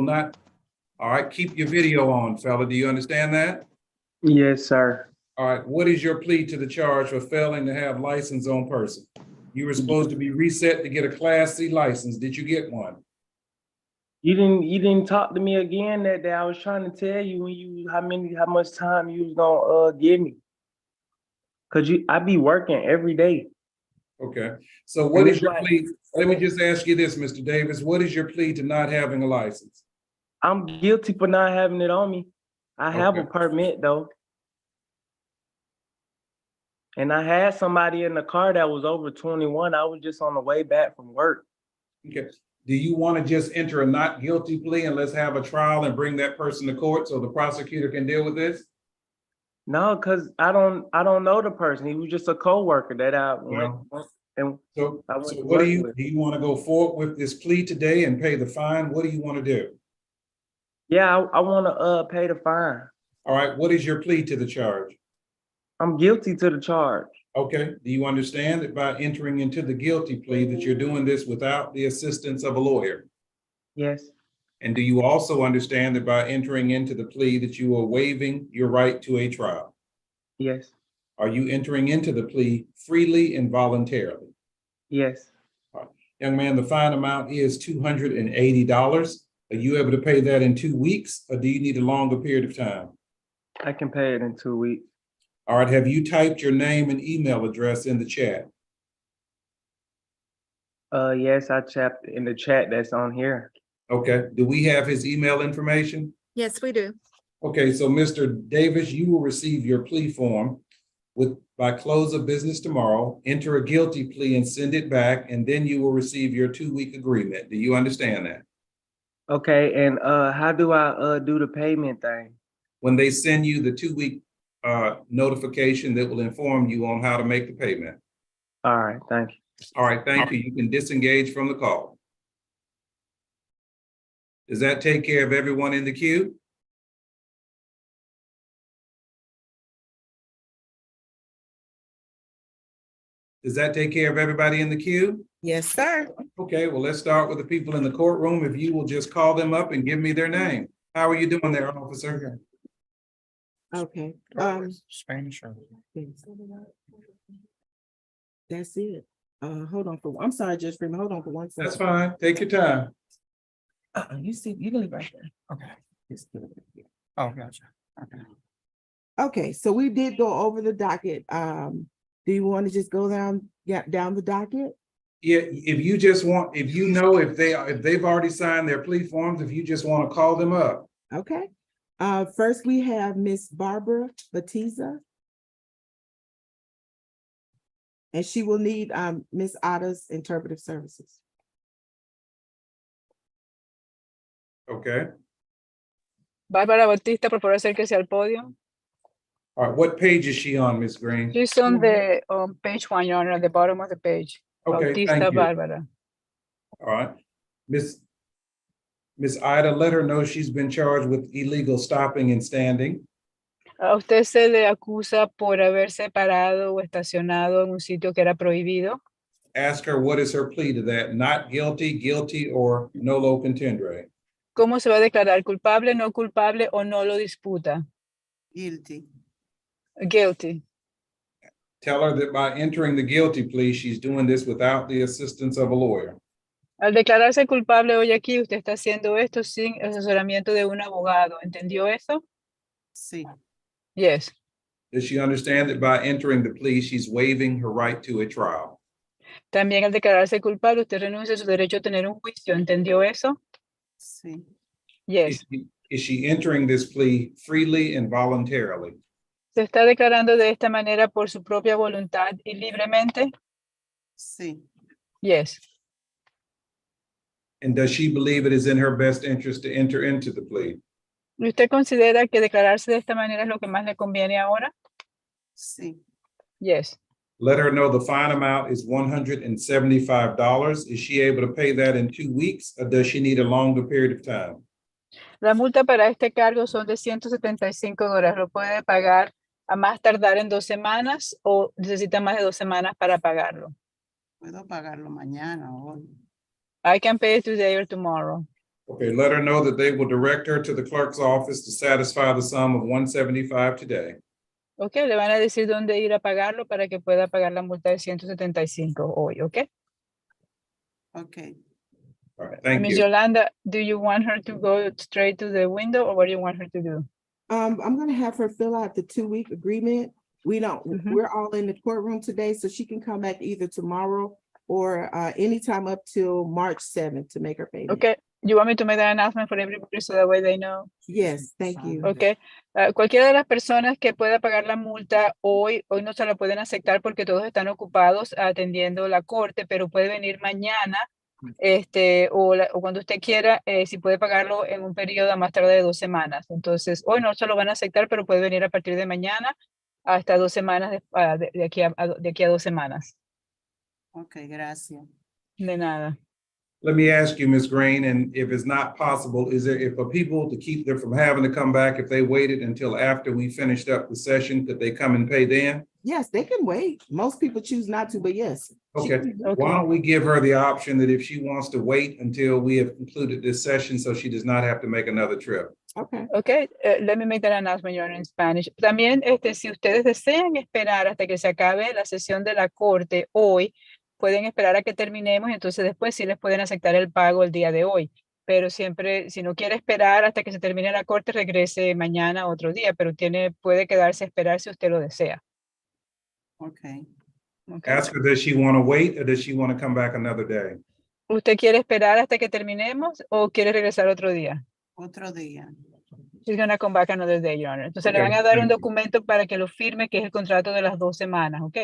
Speaker 11: not. All right, keep your video on, fella. Do you understand that?
Speaker 14: Yes, sir.
Speaker 11: All right, what is your plea to the charge for failing to have license on person? You were supposed to be reset to get a Class C license. Did you get one?
Speaker 14: You didn't talk to me again that day. I was trying to tell you how much time you was gonna give me. Cause I be working every day.
Speaker 11: Okay, so what
Speaker 14: And
Speaker 11: is
Speaker 14: it's
Speaker 11: your
Speaker 14: like-
Speaker 11: plea? Let me just ask you this, Mr. Davis. What is your plea to not having a license?
Speaker 14: I'm guilty for not having it on me. I have a
Speaker 11: Okay.
Speaker 14: permit though. And I had somebody in the car that was over 21. I was just on the way back from work.
Speaker 11: Okay, do you want to just enter a not guilty plea and let's have a trial and bring that person to court so the prosecutor can deal with this?
Speaker 14: No, because I don't know the person. He was just a coworker that I went and
Speaker 11: So,
Speaker 14: I went
Speaker 11: so
Speaker 14: to
Speaker 11: what do
Speaker 14: work
Speaker 11: you,
Speaker 14: with.
Speaker 11: do you want to go forward with this plea today and pay the fine? What do you want to do?
Speaker 14: Yeah, I want to pay the fine.
Speaker 11: All right, what is your plea to the charge?
Speaker 14: I'm guilty to the charge.
Speaker 11: Okay, do you understand that by entering into the guilty plea that you're doing this without the assistance of a lawyer?
Speaker 14: Yes.
Speaker 11: And do you also understand that by entering into the plea that you are waiving your right to a trial?
Speaker 14: Yes.
Speaker 11: Are you entering into the plea freely and voluntarily?
Speaker 14: Yes.
Speaker 11: Young man, the fine amount is $280. Are you able to pay that in 2 weeks, or do you need a longer period of time?
Speaker 14: I can pay it in 2 weeks.
Speaker 11: All right, have you typed your name and email address in the chat?
Speaker 14: Yes, I tapped in the chat that's on here.
Speaker 11: Okay, do we have his email information?
Speaker 1: Yes, we do.
Speaker 11: Okay, so Mr. Davis, you will receive your plea form by close of business tomorrow, enter a guilty plea and send it back, and then you will receive your 2-week agreement. Do you understand that?
Speaker 14: Okay, and how do I do the payment thing?
Speaker 11: When they send you the 2-week notification that will inform you on how to make the payment.
Speaker 14: All right, thank you.
Speaker 11: All right, thank you. You can disengage from the call. Does that take care of everyone in the queue? Does that take care of everybody in the queue?
Speaker 3: Yes, sir.
Speaker 11: Okay, well, let's start with the people in the courtroom. If you will just call them up and give me their name. How are you doing there, officer?
Speaker 3: Okay,
Speaker 9: Spanish.
Speaker 3: that's it. Hold on I'm sorry, Judge Freeman, hold on for 1 second.
Speaker 11: That's fine. Take your time.
Speaker 3: You see, you can leave right there.
Speaker 9: Okay.
Speaker 3: Just put it right here.
Speaker 9: Oh, gotcha. Okay.
Speaker 3: Okay, so we did go over the docket. Do you want to just go down the docket?
Speaker 11: Yeah, if you just want, if you know if they've already signed their plea forms, if you just want to call them up.
Speaker 3: Okay. First we have Miss Barbara Batiza. And she will need Miss Otta's interpretive services.
Speaker 11: Okay.
Speaker 6: Bárbara Bautista, por favor, acérquese al podio.
Speaker 11: All right, what page is she on, Ms. Green?
Speaker 6: She's on the page 1, Your Honor, at the bottom of the page.
Speaker 11: Okay,
Speaker 6: Bautista
Speaker 11: thank you.
Speaker 6: Bárbara.
Speaker 11: All right. Miss Ida, let her know she's been charged with illegal stopping and standing.
Speaker 6: A usted se le acusa por haberse parado o estacionado en un sitio que era prohibido.
Speaker 11: Ask her what is her plea to that, not guilty, guilty, or nolo contendere.
Speaker 6: ¿Cómo se va a declarar? ¿Culpable, no culpable o no lo disputa?
Speaker 3: Guilty.
Speaker 6: Guilty.
Speaker 11: Tell her that by entering the guilty plea, she's doing this without the assistance of a lawyer.
Speaker 6: Al declararse culpable hoy aquí, usted está haciendo esto sin el asesoramiento de un abogado. ¿Entendió eso?
Speaker 3: Sí,
Speaker 6: Yes.
Speaker 11: Does she understand that by entering the plea, she's waiving her right to a trial?
Speaker 6: También al declararse culpable, usted renuncia a su derecho a tener un juicio. ¿Entendió eso?
Speaker 3: sí,
Speaker 6: Yes.
Speaker 11: Is she entering this plea freely and voluntarily?
Speaker 6: ¿Se está declarando de esta manera por su propia voluntad y libremente?
Speaker 3: sí,
Speaker 6: Yes.
Speaker 11: And does she believe it is in her best interest to enter into the plea?
Speaker 6: ¿Y usted considera que declararse de esta manera es lo que más le conviene ahora?
Speaker 3: sí.
Speaker 6: Yes.
Speaker 11: Let her know the fine amount is $175. Is she able to pay that in 2 weeks, or does she need a longer period of time?
Speaker 6: La multa para este cargo son de $175. ¿Lo puede pagar a más tardar en 2 semanas o necesita más de 2 semanas para pagarlo?
Speaker 3: Puedo pagarlo mañana o hoy.
Speaker 6: I can pay it today or tomorrow.
Speaker 11: Okay, let her know that they will direct her to the clerk's office to satisfy the sum of $175 today.
Speaker 6: Ok, le van a decir dónde ir a pagarlo para que pueda pagar la multa de 175 hoy, ok?
Speaker 3: Okay.
Speaker 11: All right, thank
Speaker 6: Miss
Speaker 11: you.
Speaker 6: Yolanda, do you want her to go straight to the window or what do you want her to do?
Speaker 3: I'm gonna have her fill out the 2-week agreement.
Speaker 6: Mhm.
Speaker 3: We're all in the courtroom today, so she can come back either tomorrow or anytime up till March 7th to make her payment.
Speaker 6: Okay, you want me to make that announcement for everybody so that way they know?
Speaker 3: Yes, thank you.
Speaker 6: Ok, cualquiera de las personas que pueda pagar la multa hoy no se la pueden aceptar porque todos están ocupados atendiendo la corte, pero puede venir mañana, o cuando usted quiera, si puede pagarlo en un periodo a más tarde de 2 semanas. Entonces, hoy no se lo van a aceptar, pero puede venir a partir de mañana hasta 2 semanas, de aquí a 2 semanas.
Speaker 3: Okay, gracias.
Speaker 6: De nada.
Speaker 11: Let me ask you, Ms. Green, and if it's not possible, is there, if for people to keep them from having to come back, if they waited until after we finished up the session, could they come and pay then?
Speaker 3: Yes, they can wait. Most people choose not to, but yes. she
Speaker 11: Okay,
Speaker 3: can-
Speaker 11: why don't we give her the option that if she wants to wait until we have concluded this session, so she does not have to make another trip?
Speaker 3: Okay,
Speaker 6: Okay, let me make that announcement, Your Honor, in Spanish. También, si ustedes desean esperar hasta que se acabe la sesión de la corte hoy, pueden esperar a que terminemos y entonces después sí les pueden aceptar el pago el día de hoy. Pero siempre, si no quiere esperar hasta que se termine la corte, regrese mañana otro día, pero puede quedarse a esperar si usted lo desea.
Speaker 3: okay.
Speaker 6: Okay.
Speaker 11: Ask her, does she want to wait or does she want to come back another day?
Speaker 6: ¿Usted quiere esperar hasta que terminemos o quiere regresar otro día?
Speaker 3: Otro día.
Speaker 6: She's gonna come back another day, Your Honor. Entonces le
Speaker 11: Okay,
Speaker 6: van a dar un
Speaker 11: thank you.
Speaker 6: documento para que lo firme, que es el contrato de las 2 semanas, ¿ok?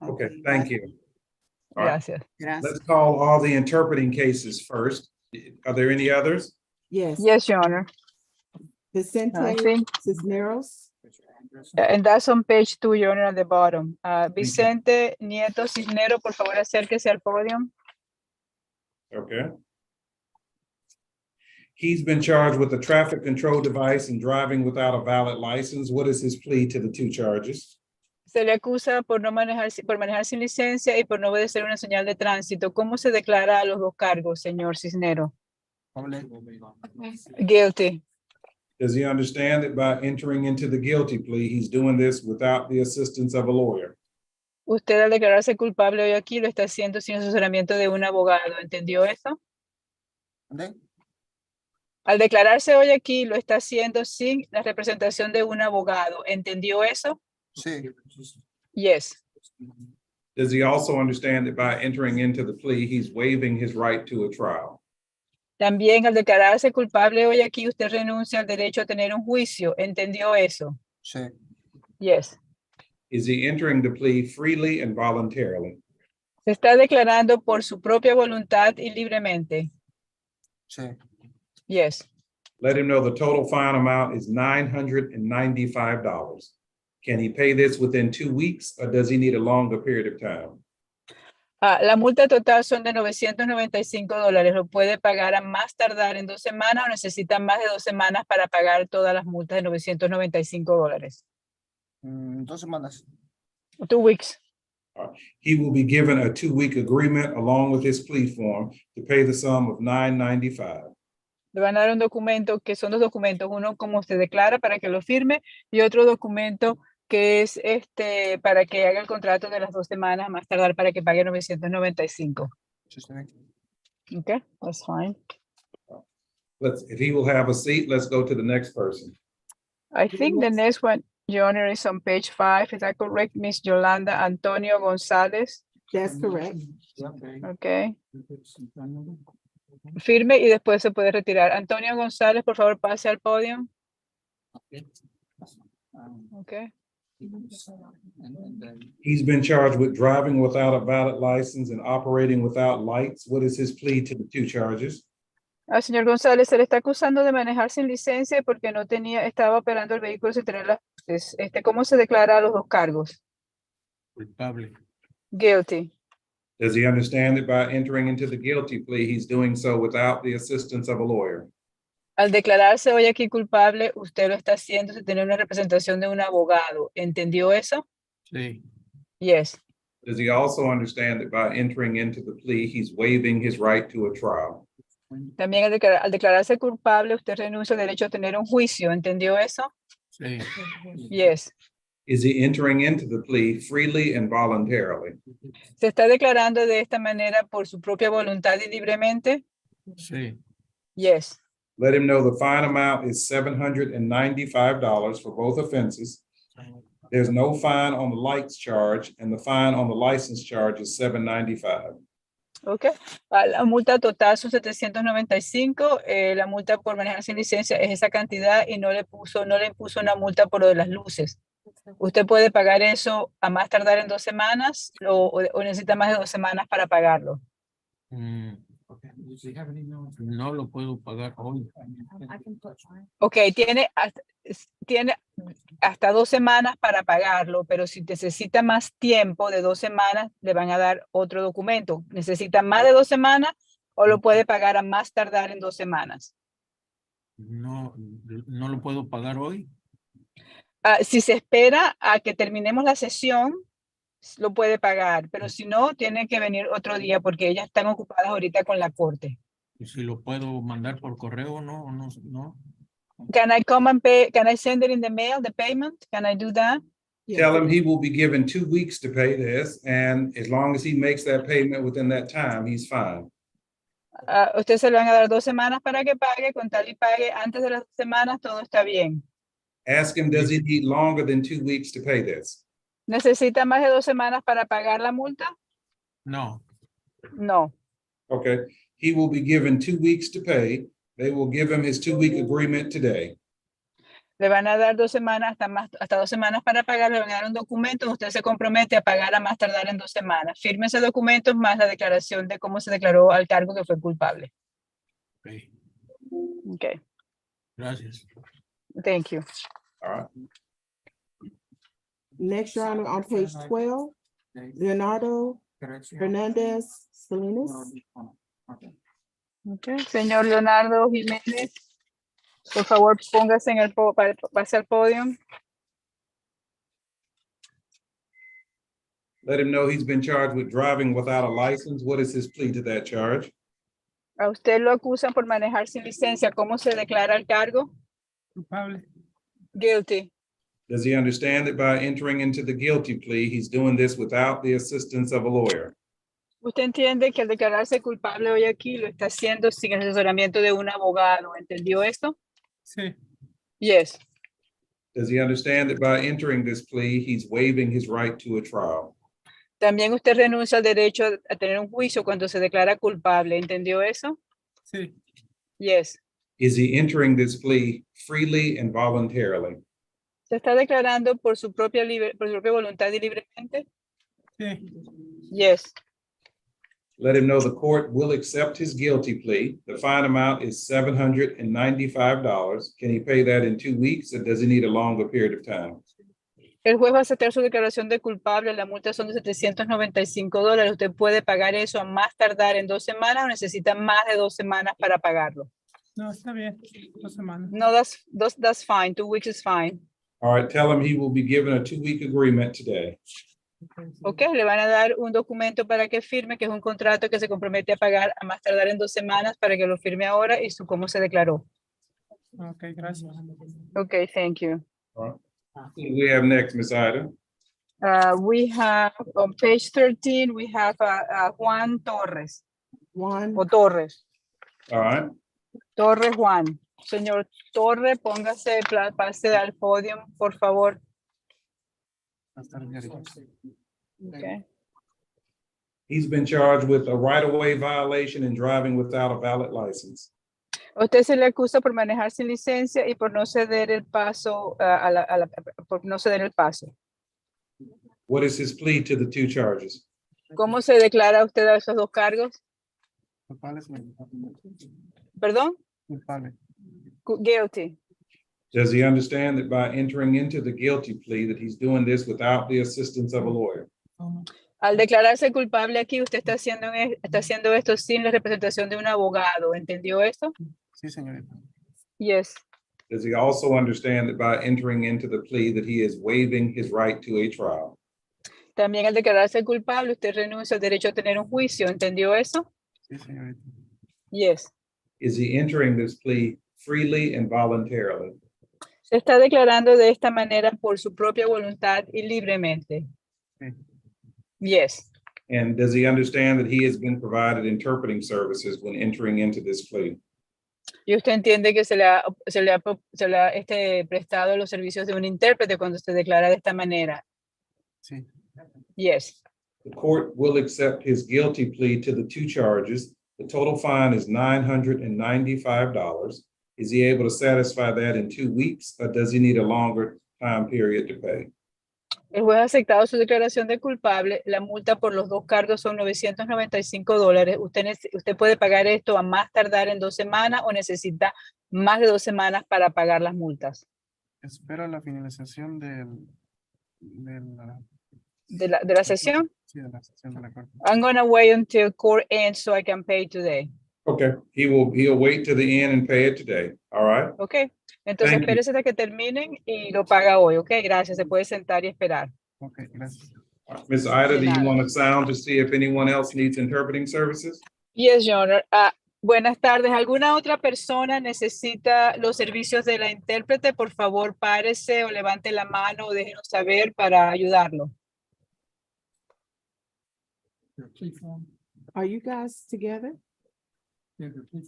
Speaker 11: Okay, thank you. All right.
Speaker 6: Gracias.
Speaker 11: Let's call all the interpreting cases first. Are there any others?
Speaker 3: Yes.
Speaker 6: Yes, Your Honor.
Speaker 3: Vicente
Speaker 6: I think-
Speaker 3: Cisneros.
Speaker 6: And that's on page 2, Your Honor, at the bottom. Vicente Nieto Cisnero, por favor, acérquese al podio.
Speaker 11: Okay. He's been charged with a traffic control device and driving without a valid license. What is his plea to the 2 charges?
Speaker 6: Se le acusa por manejar sin licencia y por no obedecer una señal de tránsito. ¿Cómo se declara a los 2 cargos, señor Cisnero? Guilty.
Speaker 11: Does he understand that by entering into the guilty plea, he's doing this without the assistance of a lawyer?
Speaker 6: Usted al declararse culpable hoy aquí lo está haciendo sin asesoramiento de un abogado. ¿Entendió eso? Al declararse hoy aquí lo está haciendo sin la representación de un abogado. ¿Entendió eso?
Speaker 9: Sí.
Speaker 6: Yes.
Speaker 11: Does he also understand that by entering into the plea, he's waiving his right to a trial?
Speaker 6: También al declararse culpable hoy aquí usted renuncia al derecho a tener un juicio. ¿Entendió eso?
Speaker 9: Sí.
Speaker 6: Yes.
Speaker 11: Is he entering the plea freely and voluntarily?
Speaker 6: Se está declarando por su propia voluntad y libremente.
Speaker 9: Sí.
Speaker 6: Yes.
Speaker 11: Let him know the total fine amount is $995. Can he pay this within 2 weeks or does he need a longer period of time?
Speaker 6: La multa total son de $995. ¿Lo puede pagar a más tardar en 2 semanas o necesita más de 2 semanas para pagar todas las multas de $995?
Speaker 9: 2 semanas.
Speaker 6: 2 weeks.
Speaker 11: He will be given a 2-week agreement along with his plea form to pay the sum of $995.
Speaker 6: Le van a dar un documento que son 2 documentos, uno como se declara para que lo firme y otro documento que es para que haga el contrato de las 2 semanas más tardar para que pague $995.
Speaker 9: Sí, está bien.
Speaker 6: Okay, that's fine.
Speaker 11: If he will have a seat, let's go to the next person.
Speaker 6: I think the next one, Your Honor, is on page 5. Is that correct, Miss Yolanda Antonio González?
Speaker 3: That's correct.
Speaker 6: Okay. Firme y después se puede retirar. Antonio González, por favor, pase al podio. Okay.
Speaker 11: He's been charged with driving without a valid license and operating without lights. What is his plea to the two charges?
Speaker 6: Al señor González se le está acusando de manejar sin licencia porque no tenía, estaba operando el vehículo sin tener las luces. ¿Cómo se declara los dos cargos?
Speaker 9: Culpable.
Speaker 6: Guilty.
Speaker 11: Does he understand that by entering into the guilty plea, he's doing so without the assistance of a lawyer?
Speaker 6: Al declararse hoy aquí culpable, usted lo está haciendo sin tener una representación de un abogado. ¿Entendió eso?
Speaker 9: Sí.
Speaker 6: Yes.
Speaker 11: Does he also understand that by entering into the plea, he's waiving his right to a trial?
Speaker 6: También al declararse culpable, usted renuncia al derecho a tener un juicio. ¿Entendió eso?
Speaker 9: Sí.
Speaker 6: Yes.
Speaker 11: Is he entering into the plea freely and voluntarily?
Speaker 6: ¿Se está declarando de esta manera por su propia voluntad y libremente?
Speaker 9: Sí.
Speaker 6: Yes.
Speaker 11: Let him know the fine amount is $795 for both offenses. There's no fine on the lights charge, and the fine on the license charge is $795.
Speaker 6: Ok. La multa total son 795. La multa por manejar sin licencia es esa cantidad y no le impuso una multa por lo de las luces. Usted puede pagar eso a más tardar en 2 semanas o necesita más de 2 semanas para pagarlo.
Speaker 9: No lo puedo pagar hoy.
Speaker 6: Ok, tiene hasta 2 semanas para pagarlo, pero si necesita más tiempo de 2 semanas, le van a dar otro documento. ¿Necesita más de 2 semanas o lo puede pagar a más tardar en 2 semanas?
Speaker 9: No lo puedo pagar hoy.
Speaker 6: Si se espera a que terminemos la sesión, lo puede pagar, pero si no, tiene que venir otro día porque ellas están ocupadas ahorita con la corte.
Speaker 9: ¿Y si lo puedo mandar por correo? No.
Speaker 6: Can I come and pay? Can I send it in the mail, the payment? Can I do that?
Speaker 11: Tell him he will be given 2 weeks to pay this, and as long as he makes that payment within that time, he's fine.
Speaker 6: Usted se le van a dar 2 semanas para que pague, con tal y pague antes de las 2 semanas, todo está bien.
Speaker 11: Ask him, does he need longer than 2 weeks to pay this?
Speaker 6: ¿Necesita más de 2 semanas para pagar la multa?
Speaker 9: No.
Speaker 6: No.
Speaker 11: Okay, he will be given 2 weeks to pay. They will give him his 2-week agreement today.
Speaker 6: Le van a dar 2 semanas, hasta 2 semanas para pagar, le van a dar un documento, usted se compromete a pagar a más tardar en 2 semanas. Firme ese documento más la declaración de cómo se declaró al cargo que fue culpable.
Speaker 9: Okay.
Speaker 6: Okay.
Speaker 9: Gracias.
Speaker 6: Thank you.
Speaker 11: All right.
Speaker 3: Next, Your Honor, on page 12, Leonardo Hernandez Salinas.
Speaker 6: Okay. Señor Leonardo Jiménez, por favor, póngase en el pase al podio.
Speaker 11: Let him know he's been charged with driving without a license. What is his plea to that charge?
Speaker 6: A usted lo acusan por manejar sin licencia. ¿Cómo se declara el cargo?
Speaker 9: Culpable.
Speaker 6: Guilty.
Speaker 11: Does he understand that by entering into the guilty plea, he's doing this without the assistance of a lawyer?
Speaker 6: Usted entiende que al declararse culpable hoy aquí lo está haciendo sin el asesoramiento de un abogado. ¿Entendió esto?
Speaker 9: Sí.
Speaker 6: Yes.
Speaker 11: Does he understand that by entering this plea, he's waiving his right to a trial?
Speaker 6: También usted renuncia al derecho a tener un juicio cuando se declara culpable. ¿Entendió eso?
Speaker 9: Sí.
Speaker 6: Yes.
Speaker 11: Is he entering this plea freely and voluntarily?
Speaker 6: ¿Se está declarando por su propia voluntad y libremente?
Speaker 9: Sí.
Speaker 6: Yes.
Speaker 11: Let him know the court will accept his guilty plea. The fine amount is $795. Can he pay that in 2 weeks, or does he need a longer period of time?
Speaker 6: El juez va a aceptar su declaración de culpable. La multa son de $795. Usted puede pagar eso a más tardar en 2 semanas o necesita más de 2 semanas para pagarlo.
Speaker 9: No, está bien. 2 semanas.
Speaker 6: No, that's fine. 2 weeks is fine.
Speaker 11: All right, tell him he will be given a 2-week agreement today.
Speaker 6: Ok, le van a dar un documento para que firme, que es un contrato que se compromete a pagar a más tardar en 2 semanas para que lo firme ahora y cómo se declaró.
Speaker 9: Ok, gracias.
Speaker 6: Ok, thank you.
Speaker 11: All right. Who do we have next, Ms. Ida?
Speaker 6: We have, on page 13, we have Juan Torres.
Speaker 3: Juan,
Speaker 6: o Torres.
Speaker 11: All right.
Speaker 6: Torres Juan. Señor Torres, póngase, pase al podio, por favor. Okay.
Speaker 11: He's been charged with a right-of-way violation and driving without a valid license.
Speaker 6: A usted se le acusa por manejar sin licencia y por no ceder el paso, por no ceder el paso.
Speaker 11: What is his plea to the two charges?
Speaker 6: ¿Cómo se declara usted a esos dos cargos? ¿Perdón? Guilty.
Speaker 11: Does he understand that by entering into the guilty plea that he's doing this without the assistance of a lawyer?
Speaker 6: Al declararse culpable aquí, usted está haciendo esto sin la representación de un abogado. ¿Entendió esto?
Speaker 5: Sí, señorita.
Speaker 6: Yes.
Speaker 11: Does he also understand that by entering into the plea that he is waiving his right to a trial?
Speaker 6: También al declararse culpable, usted renuncia al derecho a tener un juicio. ¿Entendió eso?
Speaker 5: Sí, señorita.
Speaker 6: Yes.
Speaker 11: Is he entering this plea freely and voluntarily?
Speaker 6: Se está declarando de esta manera por su propia voluntad y libremente.
Speaker 5: Sí.
Speaker 6: Yes.
Speaker 11: And does he understand that he has been provided interpreting services when entering into this plea?
Speaker 6: Y usted entiende que se le ha prestado los servicios de un intérprete cuando se declara de esta manera.
Speaker 5: Sí.
Speaker 6: Yes.
Speaker 11: The court will accept his guilty plea to the two charges. The total fine is $995. Is he able to satisfy that in 2 weeks, or does he need a longer time period to pay?
Speaker 6: El juez ha aceptado su declaración de culpable. La multa por los dos cargos son $995. Usted puede pagar esto a más tardar en 2 semanas o necesita más de 2 semanas para pagar las multas.
Speaker 5: Espero la finalización de
Speaker 6: la sesión.
Speaker 5: Sí, de la sesión de la corte.
Speaker 6: I'm gonna wait until court ends so I can pay today.
Speaker 11: Okay, he'll wait to the end and pay it today. All right.
Speaker 6: Okay. Entonces
Speaker 11: Thank you.
Speaker 6: espérese hasta que terminen y lo paga hoy. Okay, gracias. Se puede sentar y esperar.
Speaker 5: Ok, gracias.
Speaker 11: Ms. Ida, do you
Speaker 6: nada.
Speaker 11: want to sound to see if anyone else needs interpreting services?
Speaker 6: Yes, Your Honor. Buenas tardes. ¿Alguna otra persona necesita los servicios de la intérprete? Por favor, párese o levante la mano o déjenos saber para ayudarlo.
Speaker 3: are you guys together?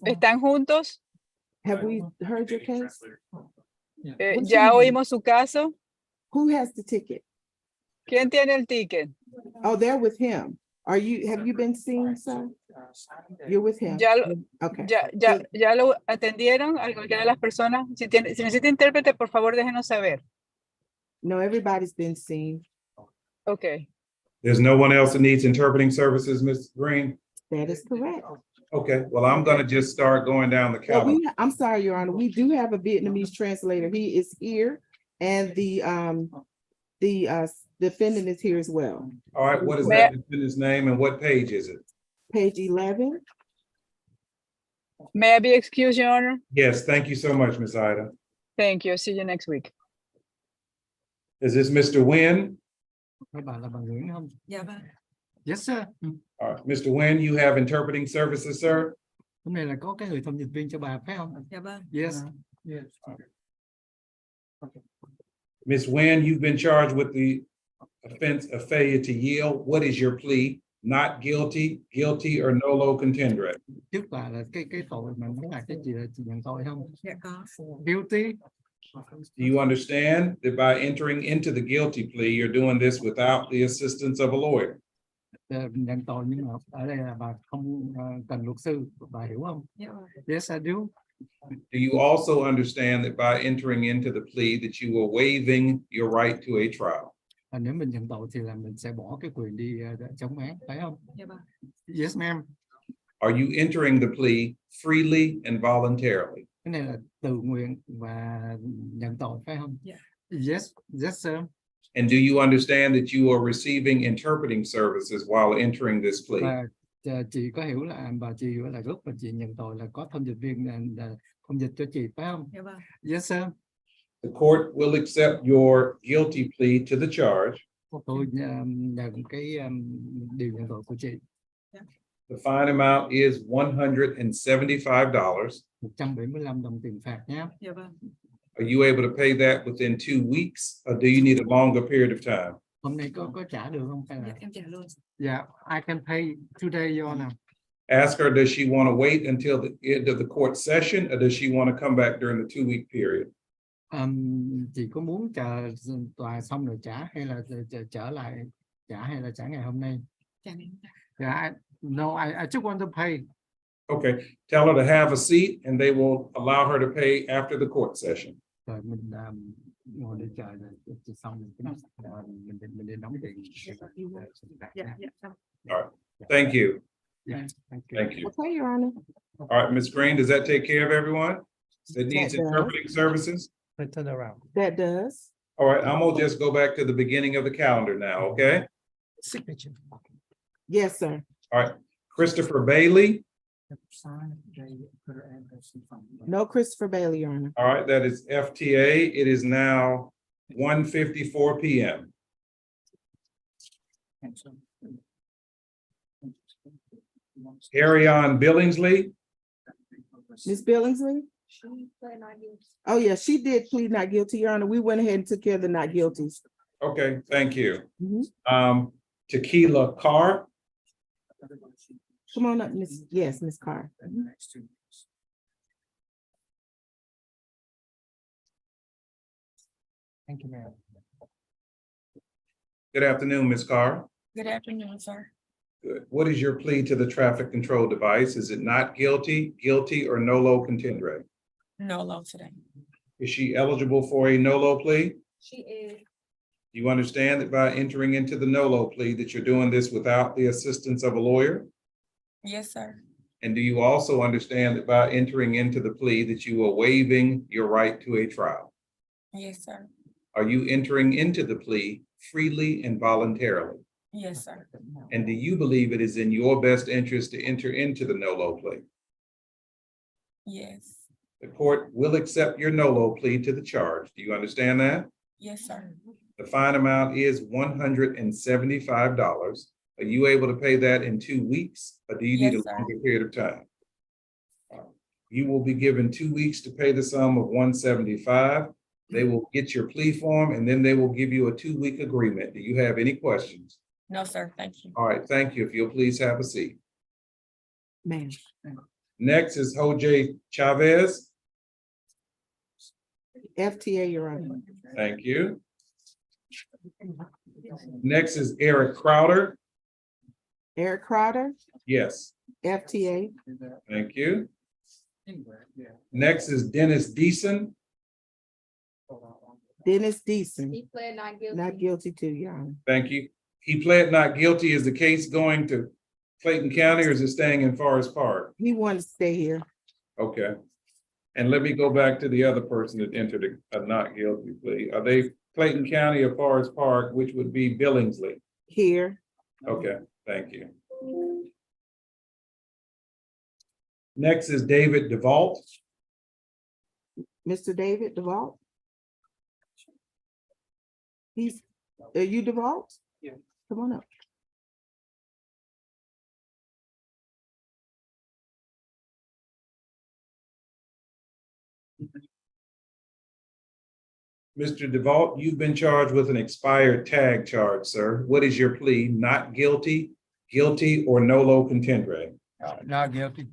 Speaker 6: ¿Están juntos?
Speaker 3: Have we heard your case? What's
Speaker 6: ¿Ya
Speaker 3: your name?
Speaker 6: oímos su caso?
Speaker 3: Who has the ticket?
Speaker 6: ¿Quién tiene el ticket?
Speaker 3: Oh, they're with him. Have you been seen, sir? You're with him.
Speaker 6: Ya lo,
Speaker 3: Okay.
Speaker 6: ya lo atendieron a cualquiera de las personas. Si necesita intérprete, por favor, déjenos saber.
Speaker 3: No, everybody's been seen.
Speaker 6: Okay.
Speaker 11: There's no one else that needs interpreting services, Ms. Green?
Speaker 3: That is correct.
Speaker 11: Okay, well, I'm gonna just start going down the
Speaker 3: Well,
Speaker 11: calendar.
Speaker 3: I'm sorry, Your Honor. We do have a Vietnamese translator. He is here, and the defendant is here as well.
Speaker 11: All right, what is that defendant's name and what page is it?
Speaker 3: Page 11.
Speaker 6: May I be excused, Your Honor?
Speaker 11: Yes, thank you so much, Ms. Ida.
Speaker 6: Thank you. See you next week.
Speaker 11: Is this Mr. Nguyen?
Speaker 5: Bà là bà Nguyễn không?
Speaker 10: Dạ vâng.
Speaker 5: Yes, sir.
Speaker 11: All right, Mr. Nguyen, you have interpreting services, sir?
Speaker 5: Hôm nay là có cái người thông dịch viên cho bà phải không?
Speaker 10: Dạ vâng.
Speaker 5: Yes. Yes.
Speaker 11: Ms. Nguyen, you've been charged with the offense of failure to yield. What is your plea? Not guilty, guilty, or nolo contendere?
Speaker 5: Trước bà là cái tội mà nó là cái gì là chị nhận tội không?
Speaker 10: Dạ có.
Speaker 5: Guilty.
Speaker 11: Do you understand that by entering into the guilty plea, you're doing this without the assistance of a lawyer?
Speaker 5: Nhận tội nhưng mà ở đây là bà không cần luật sư, bà hiểu không?
Speaker 10: Dạ vâng.
Speaker 5: Yes, I do.
Speaker 11: Do you also understand that by entering into the plea that you were waiving your right to a trial?
Speaker 5: Nếu mình nhận tội thì là mình sẽ bỏ cái quyền đi chống án, phải không?
Speaker 10: Dạ vâng.
Speaker 5: Yes, ma'am.
Speaker 11: Are you entering the plea freely and voluntarily?
Speaker 5: Cái này là tự nguyện và nhận tội, phải không?
Speaker 10: Yeah.
Speaker 5: Yes, yes, sir.
Speaker 11: And do you understand that you are receiving interpreting services while entering this plea?
Speaker 5: Và chị có hiểu là bà chị hiểu là lúc mà chị nhận tội là có thông dịch viên thông dịch cho chị, phải không?
Speaker 10: Dạ vâng.
Speaker 5: Yes, sir.
Speaker 11: The court will accept your guilty plea to the charge.
Speaker 5: Tôi nhận cái điều nhận tội của chị.
Speaker 11: The fine amount is $175.
Speaker 5: 175 đồng tiền phạt nhé.
Speaker 10: Dạ vâng.
Speaker 11: Are you able to pay that within 2 weeks, or do you need a longer period of time?
Speaker 5: Hôm nay có trả được không? Hay
Speaker 10: Dạ,
Speaker 5: là...
Speaker 10: em trả luôn.
Speaker 5: Yeah, I can pay today, Your Honor.
Speaker 11: Ask her, does she want to wait until the end of the court session, or does she want to come back during the 2-week period?
Speaker 5: Chị có muốn chờ tòa xong rồi trả hay là trở lại trả hay là trả ngày hôm nay? Yeah, no, I just want to pay.
Speaker 11: Okay, tell her to have a seat and they will allow her to pay after the court session.
Speaker 5: Rồi mình ngồi để chờ rồi xong mình đi đóng tiền.
Speaker 11: All right, thank you.
Speaker 5: Yeah, thank you.
Speaker 11: Thank you.
Speaker 3: Okay, Your Honor.
Speaker 11: All right, Ms. Green, does that take care of everyone that needs
Speaker 3: That does.
Speaker 11: interpreting services?
Speaker 5: Turn around.
Speaker 3: That does.
Speaker 11: All right, I'm gonna just go back to the beginning of the calendar now, okay?
Speaker 5: Signature.
Speaker 3: Yes, sir.
Speaker 11: All right, Christopher Bailey.
Speaker 3: No Christopher Bailey, Your Honor.
Speaker 11: All right, that is FTA. It is now 1:54 PM. Ariane Billingsley.
Speaker 3: Ms. Billingsley? Oh, yeah, she did plead not guilty, Your Honor. We went ahead and took care of the not guilties.
Speaker 11: Okay, thank you.
Speaker 3: Mhm.
Speaker 11: Tequila Carr.
Speaker 3: Come on up, Miss. Yes, Miss Carr.
Speaker 5: Thank you, ma'am.
Speaker 11: Good afternoon, Ms. Carr.
Speaker 8: Good afternoon, sir.
Speaker 11: Good. What is your plea to the traffic control device? Is it not guilty, guilty, or nolo contendere?
Speaker 8: No loan today.
Speaker 11: Is she eligible for a nolo plea?
Speaker 8: She is.
Speaker 11: Do you understand that by entering into the nolo plea that you're doing this without the assistance of a lawyer?
Speaker 8: Yes, sir.
Speaker 11: And do you also understand that by entering into the plea that you are waiving your right to a trial?
Speaker 8: Yes, sir.
Speaker 11: Are you entering into the plea freely and voluntarily?
Speaker 8: Yes, sir.
Speaker 11: And do you believe it is in your best interest to enter into the nolo plea?
Speaker 8: Yes.
Speaker 11: The court will accept your nolo plea to the charge. Do you understand that?
Speaker 8: Yes, sir.
Speaker 11: The fine amount is $175. Are you able to pay that in 2 weeks, or do you need a
Speaker 8: Yes, sir.
Speaker 11: longer period of time? You will be given 2 weeks to pay the sum of $175. They will get your plea form, and then they will give you a 2-week agreement. Do you have any questions?
Speaker 8: No, sir. Thank you.
Speaker 11: All right, thank you. If you'll please have a seat.
Speaker 3: Ma'am.
Speaker 11: Next is Jose Chavez.
Speaker 3: FTA, Your Honor.
Speaker 11: Thank you. Next is Eric Crowder.
Speaker 3: Eric Crowder,
Speaker 11: Yes,
Speaker 3: FTA.
Speaker 11: thank you. Next is Dennis Deason.
Speaker 3: Dennis Deason,
Speaker 8: He pled not guilty.
Speaker 3: not guilty too, Your Honor.
Speaker 11: Thank you. He pled not guilty. Is the case going to Clayton County, or is it staying in Forest Park?
Speaker 3: He wanted to stay here.
Speaker 11: Okay. And let me go back to the other person that entered a not guilty plea. Are they Clayton County or Forest Park, which would be Billingsley?
Speaker 3: Here.
Speaker 11: Okay, thank you. Next is David DeVault.
Speaker 3: Mr. David DeVault? Are you DeVault?
Speaker 5: Yeah.
Speaker 3: Come on up.
Speaker 11: Mr. DeVault, you've been charged with an expired tag charge, sir. What is your plea? Not guilty, guilty, or nolo contendere?
Speaker 5: Not guilty.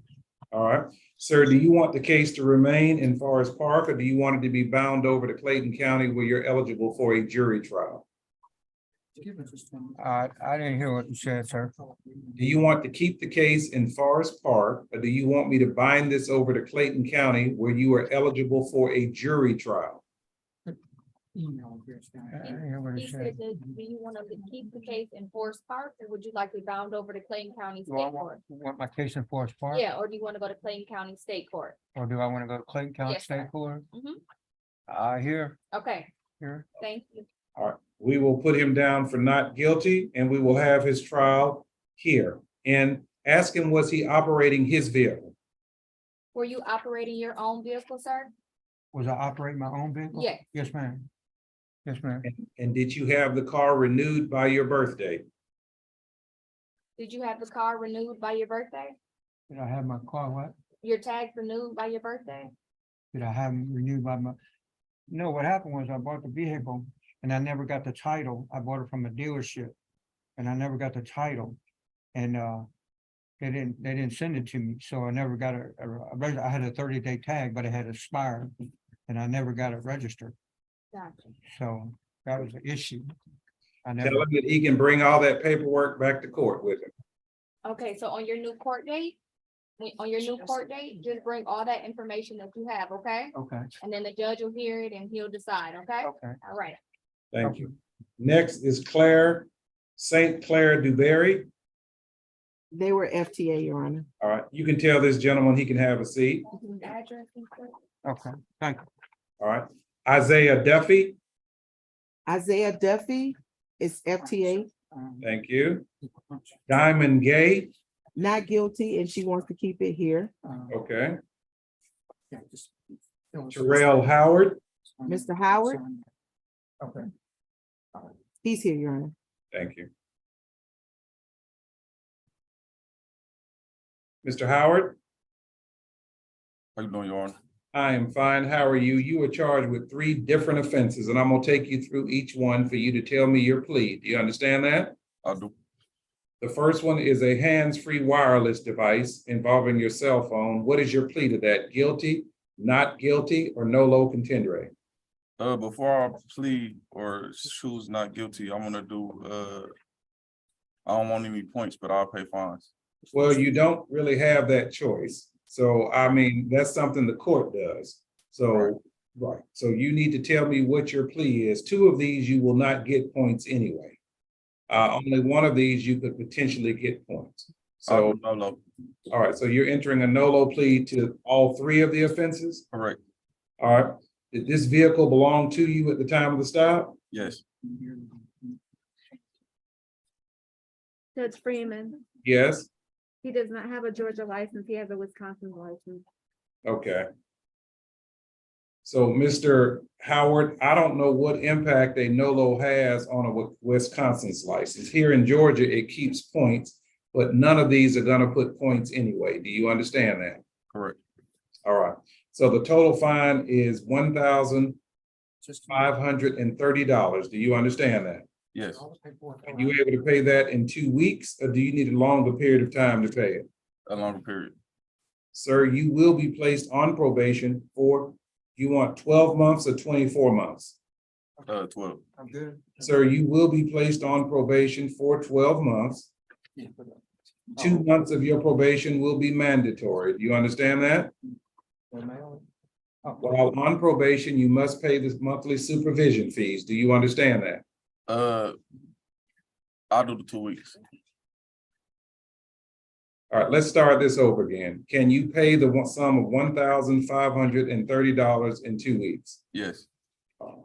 Speaker 11: All right. Sir, do you want the case to remain in Forest Park, or do you want it to be bound over to Clayton County where you're eligible for a jury trial?
Speaker 5: I didn't hear what you said, sir.
Speaker 11: Do you want to keep the case in Forest Park, or do you want me to bind this over to Clayton County where you are eligible for a jury trial?
Speaker 5: I didn't hear what
Speaker 8: He
Speaker 5: you
Speaker 8: said
Speaker 5: said.
Speaker 8: that, do you want to keep the case in Forest Park, or would you like to bound over to Clayton County
Speaker 5: Do I
Speaker 8: State Court?
Speaker 5: want my case in Forest Park?
Speaker 8: Yeah, or do you want to go to Clayton County State Court?
Speaker 5: Or do I want to go to Clayton County
Speaker 8: Yes, sir.
Speaker 5: State Court?
Speaker 8: Mhm.
Speaker 5: Here,
Speaker 8: Okay,
Speaker 5: here.
Speaker 8: thank you.
Speaker 11: All right, we will put him down for not guilty, and we will have his trial here. And ask him, was he operating his vehicle?
Speaker 8: Were you operating your own vehicle, sir?
Speaker 5: Was I operating my own vehicle?
Speaker 8: Yes.
Speaker 5: Yes, ma'am. Yes, ma'am.
Speaker 11: And did you have the car renewed by your birthday?
Speaker 8: Did you have the car renewed by your birthday?
Speaker 5: Did I have my car, what?
Speaker 8: Your tag renewed by your birthday?
Speaker 5: Did I have them renewed by my? No, what happened was I bought the vehicle and I never got the title. I bought it from a dealership and I never got the title. And They didn't send it to me, so I never got I had a 30-day tag, but it had expired and I never got it registered.
Speaker 8: Gotcha.
Speaker 5: So that was the issue. I
Speaker 11: Tell
Speaker 5: never,
Speaker 11: him that he can bring all that paperwork back to court with him.
Speaker 8: Okay, so on your new court date, just bring all that information that you have, okay?
Speaker 5: okay,
Speaker 8: And then the judge will hear it and he'll decide, okay?
Speaker 5: okay.
Speaker 8: All right.
Speaker 11: Thank you. Next is Claire, St. Clair Dewberry.
Speaker 3: They were FTA, Your Honor.
Speaker 11: All right, you can tell this gentleman he can have a seat.
Speaker 8: Address and stuff.
Speaker 5: Okay, thank you.
Speaker 11: All right. Isaiah Duffy,
Speaker 3: Isaiah Duffy is FTA,
Speaker 11: thank you. Diamond Gay,
Speaker 3: not guilty, and she wants to keep it here.
Speaker 11: okay. Terrell Howard,
Speaker 3: Mr. Howard,
Speaker 9: Okay.
Speaker 3: he's here, Your Honor.
Speaker 11: thank you. Mr. Howard,
Speaker 12: How you doing, Your Honor?
Speaker 11: I am fine. How are you? You were charged with 3 different offenses, and I'm gonna take you through each one for you to tell me your plea. Do you understand that?
Speaker 12: I do.
Speaker 11: The first one is a hands-free wireless device involving your cell phone. What is your plea to that? Guilty, not guilty, or nolo contendere?
Speaker 12: Before I plead or choose not guilty, I'm gonna do, I don't want any points, but I'll pay fines.
Speaker 11: Well, you don't really have that choice. So, I mean, that's something the court does. So, right. So you need to tell me what your plea is. 2 of these, you will not get points anyway. Only one of these, you could potentially get points. So,
Speaker 12: No.
Speaker 11: all right, so you're entering a nolo plea to all 3 of the offenses?
Speaker 12: Correct.
Speaker 11: All right. Did this vehicle belong to you at the time of the stop?
Speaker 12: Yes.
Speaker 1: Judge Freeman,
Speaker 11: Yes.
Speaker 1: he does not have a Georgia license. He has a Wisconsin license.
Speaker 11: Okay. So, Mr. Howard, I don't know what impact a NOLO has on a Wisconsin's license. Here in Georgia, it keeps points, but none of these are gonna put points anyway. Do you understand that?
Speaker 12: Correct.
Speaker 11: All right. So the total fine is $1,530. Do you understand that?
Speaker 12: Yes.
Speaker 11: Are you able to pay that in 2 weeks, or do you need a longer period of time to pay it?
Speaker 12: A longer period.
Speaker 11: Sir, you will be placed on probation for, you want 12 months or 24 months?
Speaker 12: 12.
Speaker 5: I'm good.
Speaker 11: Sir, you will be placed on probation for 12 months. 2 months of your probation will be mandatory. Do you understand that? While on probation, you must pay the monthly supervision fees. Do you understand that?
Speaker 12: I'll do the 2 weeks.
Speaker 11: All right, let's start this over again. Can you pay the sum of $1,530 in 2 weeks?
Speaker 12: Yes. Okay.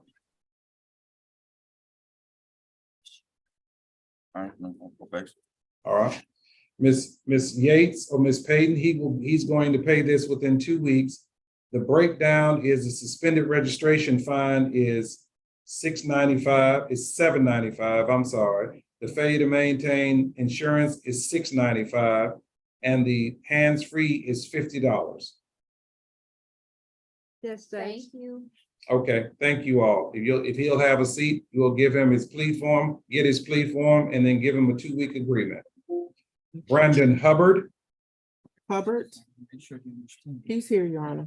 Speaker 11: All right. Miss Yates or Miss Payton, he's going to pay this within 2 weeks. The breakdown is the suspended registration fine is $795, I'm sorry. The failure to maintain insurance is $695, and the hands-free is $50.
Speaker 1: Yes, Judge.
Speaker 8: Thank you.
Speaker 11: Okay, thank you all. If he'll have a seat, you'll give him his plea form, get his plea form, and then give him a 2-week agreement. Brandon Hubbard.
Speaker 3: Hubbard, he's here, Your Honor.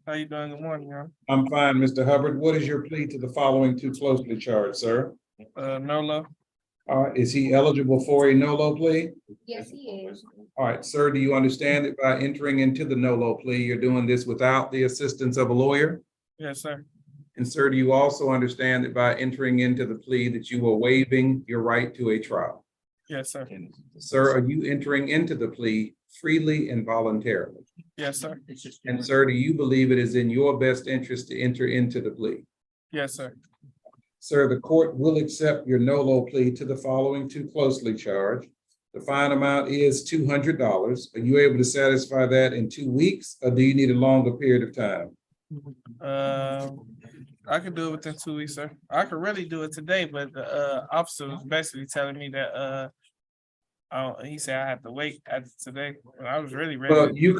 Speaker 9: How you doing? Good morning, Your Honor.
Speaker 11: I'm fine, Mr. Hubbard. What is your plea to the following 2 closely charged, sir?
Speaker 9: Nolo.
Speaker 11: All right, is he eligible for a NOLO plea?
Speaker 8: Yes, he is.
Speaker 11: All right, sir, do you understand that by entering into the NOLO plea, you're doing this without the assistance of a lawyer?
Speaker 9: Yes, sir.
Speaker 11: And sir, do you also understand that by entering into the plea that you are waiving your right to a trial?
Speaker 9: Yes, sir.
Speaker 11: Sir, are you entering into the plea freely and voluntarily?
Speaker 9: Yes, sir.
Speaker 11: And sir, do you believe it is in your best interest to enter into the plea?
Speaker 9: Yes, sir.
Speaker 11: Sir, the court will accept your NOLO plea to the following 2 closely charged. The fine amount is $200. Are you able to satisfy that in 2 weeks, or do you need a longer period of time?
Speaker 9: I could do it within 2 weeks, sir. I could really do it today, but the officer was basically telling me that He said I have to wait after today. I was really
Speaker 11: Well,
Speaker 9: ready.
Speaker 11: you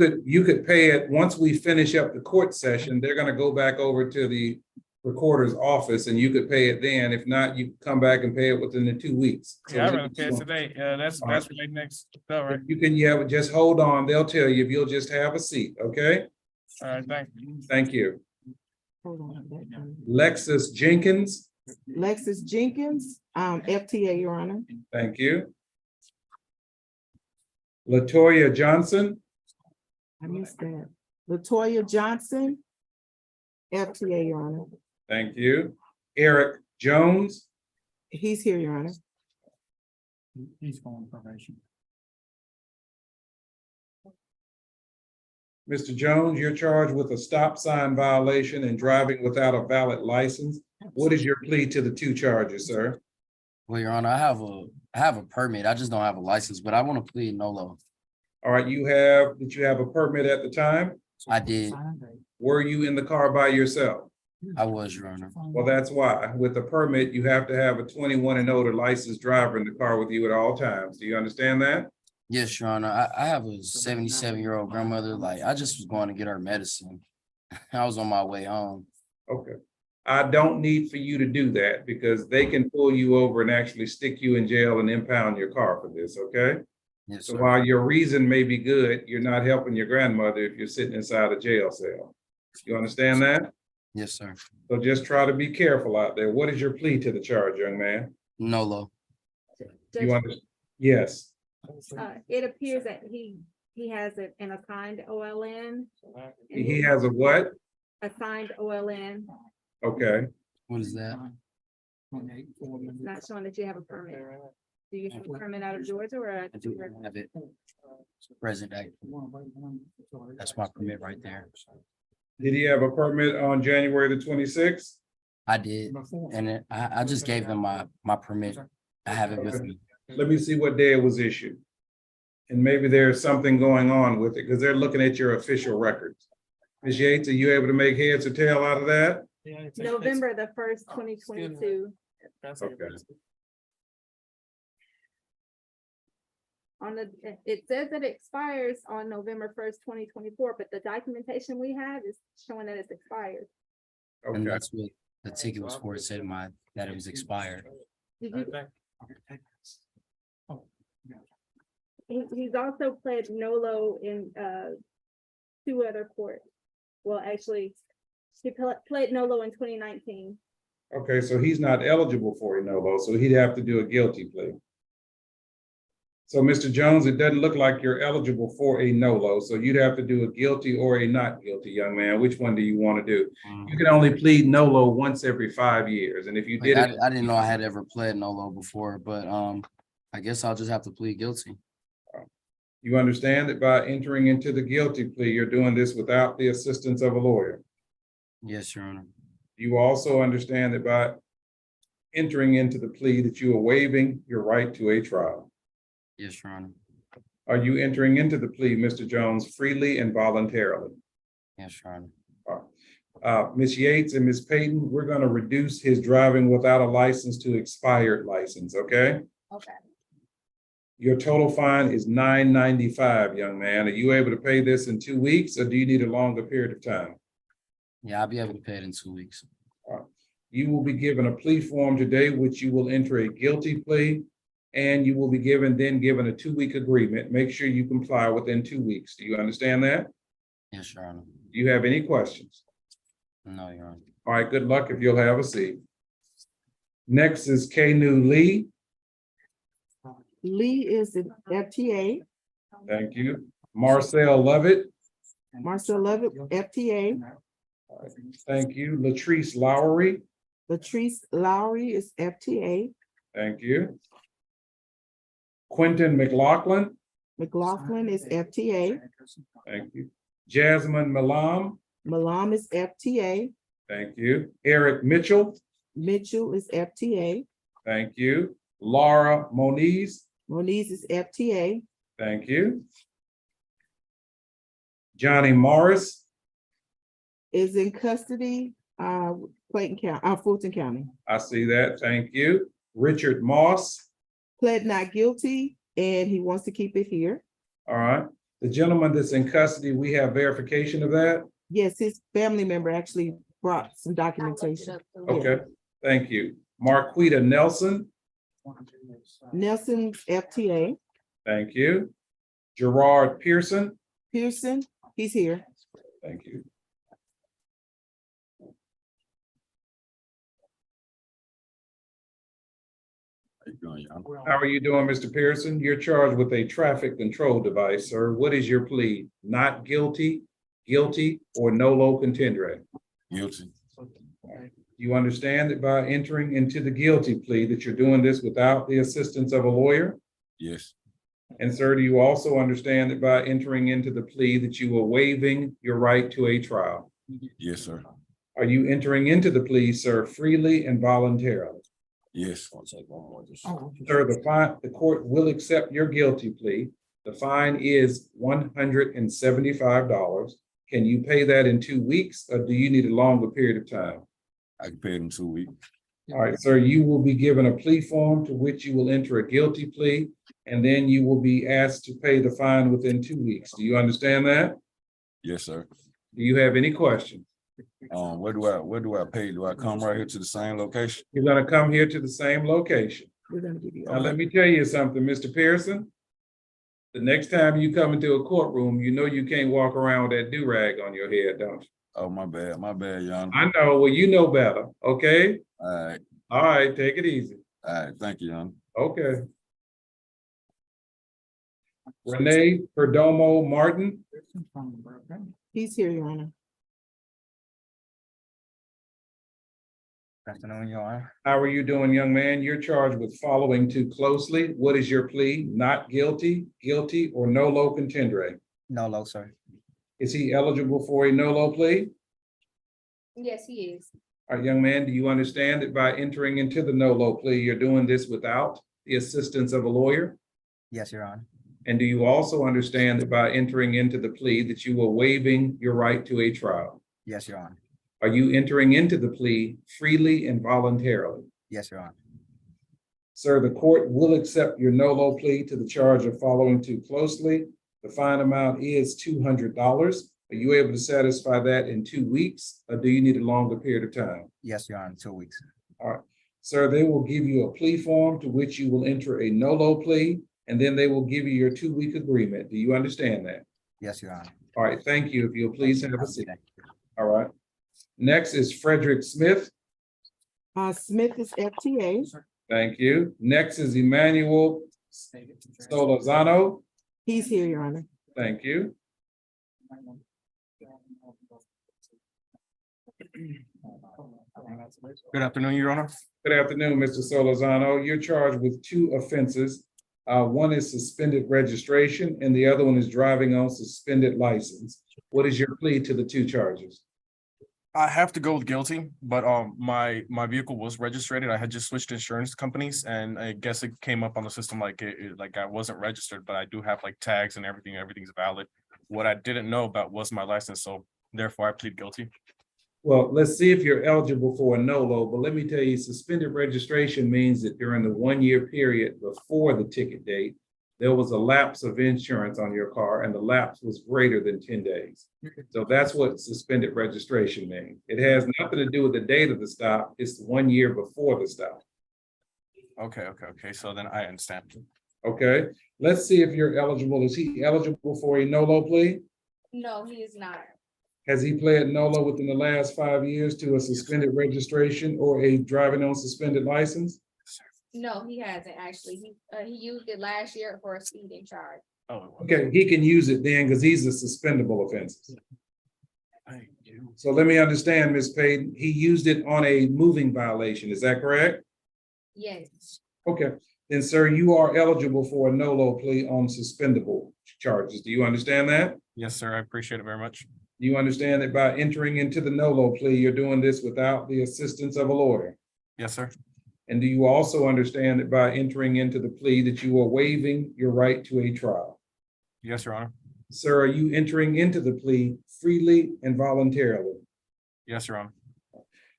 Speaker 11: could pay it, once we finish up the court session, they're gonna go back over to the recorder's office and you could pay it then. If not, you come back and pay it within the 2 weeks. So
Speaker 9: Yeah, I'd rather pay it today. That's right next. All right.
Speaker 11: you can, yeah, just hold on. They'll tell you if you'll just have a seat, okay?
Speaker 9: All right, thank you.
Speaker 11: Thank you.
Speaker 3: Hold on.
Speaker 11: Lexus Jenkins,
Speaker 3: Lexus Jenkins, FTA, Your Honor.
Speaker 11: thank you. Latoya Johnson,
Speaker 3: I missed that. Latoya Johnson, FTA, Your Honor.
Speaker 11: thank you. Eric Jones,
Speaker 3: He's here, Your Honor.
Speaker 9: He's on probation.
Speaker 11: Mr. Jones, you're charged with a stop sign violation and driving without a valid license. What is your plea to the 2 charges, sir?
Speaker 7: Well, Your Honor, I have a permit. I just don't have a license, but I want to plead NOLO.
Speaker 11: All right, did you have a permit at the time?
Speaker 7: I did.
Speaker 11: Were you in the car by yourself?
Speaker 7: I was, Your Honor.
Speaker 11: Well, that's why. With a permit, you have to have a 21 and older licensed driver in the car with you at all times. Do you understand that?
Speaker 7: Yes, Your Honor. I have a 77-year-old grandmother. Like, I just was going to get her medicine. I was on my way home.
Speaker 11: Okay. I don't need for you to do that because they can pull you over and actually stick you in jail and impound your car for this, okay?
Speaker 7: Yes,
Speaker 11: So
Speaker 7: sir.
Speaker 11: while your reason may be good, you're not helping your grandmother if you're sitting inside a jail cell. You understand that?
Speaker 7: Yes, sir.
Speaker 11: So just try to be careful out there. What is your plea to the charge, young man?
Speaker 7: NOLO.
Speaker 11: You
Speaker 1: Judge,
Speaker 11: understand? Yes.
Speaker 1: it appears that he has an assigned OLN.
Speaker 11: He has a what?
Speaker 1: Assigned OLN.
Speaker 11: Okay.
Speaker 7: What is that?
Speaker 1: It's not showing that you have a permit. Do you have a permit out of Georgia or?
Speaker 7: I do have it. Present day. That's my permit right there.
Speaker 11: Did he have a permit on January the 26th?
Speaker 7: I did. And I just gave them my permit. I have it with me.
Speaker 11: Let me see what day it was issued. And maybe there's something going on with it because they're looking at your official records. Ms. Yates, are you able to make heads or tail out of that?
Speaker 1: November the 1st, 2022.
Speaker 11: Okay.
Speaker 1: It says that it expires on November 1st, 2024, but the documentation we have is showing that it's expired.
Speaker 7: And
Speaker 11: Okay.
Speaker 7: that's what the ticket was for. It said that it was expired.
Speaker 1: Did you? He's also pled NOLO in 2 other courts. Well, actually, he pled NOLO in 2019.
Speaker 11: Okay, so he's not eligible for a NOLO, so he'd have to do a guilty plea. So, Mr. Jones, it doesn't look like you're eligible for a NOLO, so you'd have to do a guilty or a not guilty, young man. Which one do you want to do? You can only plead NOLO once every 5 years, and if you did it,
Speaker 7: I didn't know I had ever pled NOLO before, but I guess I'll just have to plead guilty.
Speaker 11: you understand that by entering into the guilty plea, you're doing this without the assistance of a lawyer.
Speaker 7: Yes, Your Honor.
Speaker 11: You also understand that by entering into the plea that you are waiving your right to a trial.
Speaker 7: Yes, Your Honor.
Speaker 11: Are you entering into the plea, Mr. Jones, freely and voluntarily?
Speaker 7: Yes, Your Honor.
Speaker 11: Ms. Yates and Ms. Payton, we're going to reduce his driving without a license to expired license, okay?
Speaker 8: Okay.
Speaker 11: Your total fine is $9.95, young man. Are you able to pay this in 2 weeks, or do you need a longer period of time?
Speaker 7: Yeah, I'll be able to pay it in 2 weeks.
Speaker 11: You will be given a plea form today, which you will enter a guilty plea, and you will be given a 2-week agreement. Make sure you comply within 2 weeks. Do you understand that?
Speaker 7: Yes, Your Honor.
Speaker 11: Do you have any questions?
Speaker 7: No, Your Honor.
Speaker 11: All right, good luck if you'll have a seat. Next is Kanu Lee.
Speaker 3: Lee is the FTA.
Speaker 11: Thank you. Marcel Lovett.
Speaker 3: Marcel Lovett, FTA.
Speaker 11: Thank you. Latrice Lowry.
Speaker 3: Latrice Lowry is FTA.
Speaker 11: Thank you. Quentin McLaughlin.
Speaker 3: McLaughlin is FTA.
Speaker 11: Thank you. Jasmine Malam.
Speaker 3: Malam is FTA.
Speaker 11: Thank you. Eric Mitchell.
Speaker 3: Mitchell is FTA.
Speaker 11: Thank you. Laura Moniz.
Speaker 3: Moniz is FTA.
Speaker 11: Thank you. Johnny Morris.
Speaker 3: Is in custody, Clayton County, Fulton County.
Speaker 11: I see that. Thank you. Richard Moss.
Speaker 3: Pled not guilty, and he wants to keep it here.
Speaker 11: All right. The gentleman that's in custody, we have verification of that?
Speaker 3: Yes, his family member actually brought some documentation. Yeah.
Speaker 11: Okay, thank you. Marquita Nelson,
Speaker 3: Nelson's FTA.
Speaker 11: thank you. Gerard Pearson,
Speaker 3: Pearson, he's here.
Speaker 11: thank you. How are you doing, Mr. Pearson? You're charged with a traffic control device, sir. What is your plea? Not guilty, guilty, or nolo contendere?
Speaker 12: Guilty.
Speaker 11: You understand that by entering into the guilty plea that you're doing this without the assistance of a lawyer?
Speaker 12: Yes.
Speaker 11: And sir, do you also understand that by entering into the plea that you are waiving your right to a trial?
Speaker 12: Yes, sir.
Speaker 11: Are you entering into the plea, sir, freely and voluntarily?
Speaker 12: Yes.
Speaker 11: Sir, the court will accept your guilty plea. The fine is $175. Can you pay that in 2 weeks, or do you need a longer period of time?
Speaker 12: I can pay it in 2 weeks.
Speaker 11: All right, sir, you will be given a plea form to which you will enter a guilty plea, and then you will be asked to pay the fine within 2 weeks. Do you understand that?
Speaker 12: Yes, sir.
Speaker 11: Do you have any questions?
Speaker 12: Where do I pay? Do I come right here to the same location?
Speaker 11: You're gonna come here to the same location.
Speaker 3: We're gonna give you.
Speaker 11: Now, let me tell you something, Mr. Pearson. The next time you come into a courtroom, you know you can't walk around with that do-rag on your head, don't you?
Speaker 12: Oh, my bad, Your Honor.
Speaker 11: I know, well, you know better, okay?
Speaker 12: All
Speaker 11: All right, take it easy.
Speaker 12: right, thank you, Your Honor.
Speaker 11: Okay. Renee Perdomo Martin,
Speaker 3: He's here, Your Honor.
Speaker 5: Afternoon, Your Honor.
Speaker 11: how are you doing, young man? You're charged with following too closely. What is your plea? Not guilty, guilty, or nolo contendere?
Speaker 5: No, sir.
Speaker 11: Is he eligible for a nolo plea?
Speaker 8: Yes, he is.
Speaker 11: All right, young man, do you understand that by entering into the nolo plea, you're doing this without the assistance of a lawyer?
Speaker 5: Yes, Your Honor.
Speaker 11: And do you also understand that by entering into the plea that you are waiving your right to a trial?
Speaker 5: Yes, Your Honor.
Speaker 11: Are you entering into the plea freely and voluntarily?
Speaker 5: Yes, Your Honor.
Speaker 11: Sir, the court will accept your nolo plea to the charge of following too closely. The fine amount is $200. Are you able to satisfy that in 2 weeks, or do you need a longer period of time?
Speaker 5: Yes, Your Honor, 2 weeks.
Speaker 11: All right, sir, they will give you a plea form to which you will enter a nolo plea, and then they will give you your 2-week agreement. Do you understand that?
Speaker 5: Yes, Your Honor.
Speaker 11: All right, thank you. If you'll please have a seat. All right. Next is Frederick Smith.
Speaker 3: Smith is FTA.
Speaker 11: Thank you. Next is Emmanuel Solozano.
Speaker 3: He's here, Your Honor.
Speaker 11: Thank you.
Speaker 12: Good afternoon, Your Honor.
Speaker 11: Good afternoon, Mr. Solozano. You're charged with 2 offenses. One is suspended registration and the other one is driving on suspended license. What is your plea to the 2 charges?
Speaker 12: I have to go with guilty, but my vehicle was registered. I had just switched insurance companies, and I guess it came up on the system like like I wasn't registered, but I do have like tags and everything. Everything's valid. What I didn't know about was my license, so therefore I plead guilty.
Speaker 11: Well, let's see if you're eligible for a NOLO, but let me tell you, suspended registration means that during the 1-year period before the ticket date, there was a lapse of insurance on your car and the lapse was greater than 10 days. So that's what suspended registration means. It has nothing to do with the date of the stop. It's 1 year before the stop.
Speaker 12: Okay. So then I understand.
Speaker 11: Okay, let's see if you're eligible. Is he eligible for a NOLO plea?
Speaker 8: No, he is not.
Speaker 11: Has he pled NOLO within the last 5 years to a suspended registration or a driving on suspended license?
Speaker 8: No, he hasn't actually. He used it last year for a speeding charge.
Speaker 12: Oh,
Speaker 11: Okay, he can use it then because these are suspendable offenses.
Speaker 12: thank you.
Speaker 11: So let me understand, Ms. Payton, he used it on a moving violation, is that correct?
Speaker 8: Yes.
Speaker 11: Okay, then sir, you are eligible for a NOLO plea on suspendable charges. Do you understand that?
Speaker 12: Yes, sir. I appreciate it very much.
Speaker 11: Do you understand that by entering into the NOLO plea, you're doing this without the assistance of a lawyer?
Speaker 12: Yes, sir.
Speaker 11: And do you also understand that by entering into the plea that you are waiving your right to a trial?
Speaker 12: Yes, Your Honor.
Speaker 11: Sir, are you entering into the plea freely and voluntarily?
Speaker 12: Yes, Your Honor.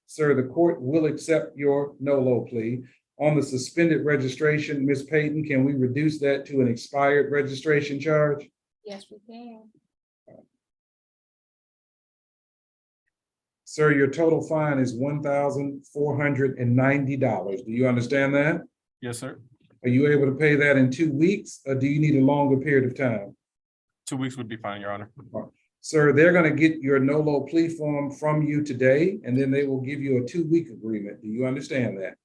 Speaker 11: Sir, the court will accept your NOLO plea. On the suspended registration, Ms. Payton, can we reduce that to an expired registration charge?
Speaker 8: Yes, we can.
Speaker 11: Sir, your total fine is $1,490. Do you understand that?
Speaker 12: Yes, sir.
Speaker 11: Are you able to pay that in 2 weeks, or do you need a longer period of time?
Speaker 12: 2 weeks would be fine, Your Honor.
Speaker 11: Sir, they're gonna get your no-low plea form from you today, and then they will give you a 2-week agreement. Do you understand that?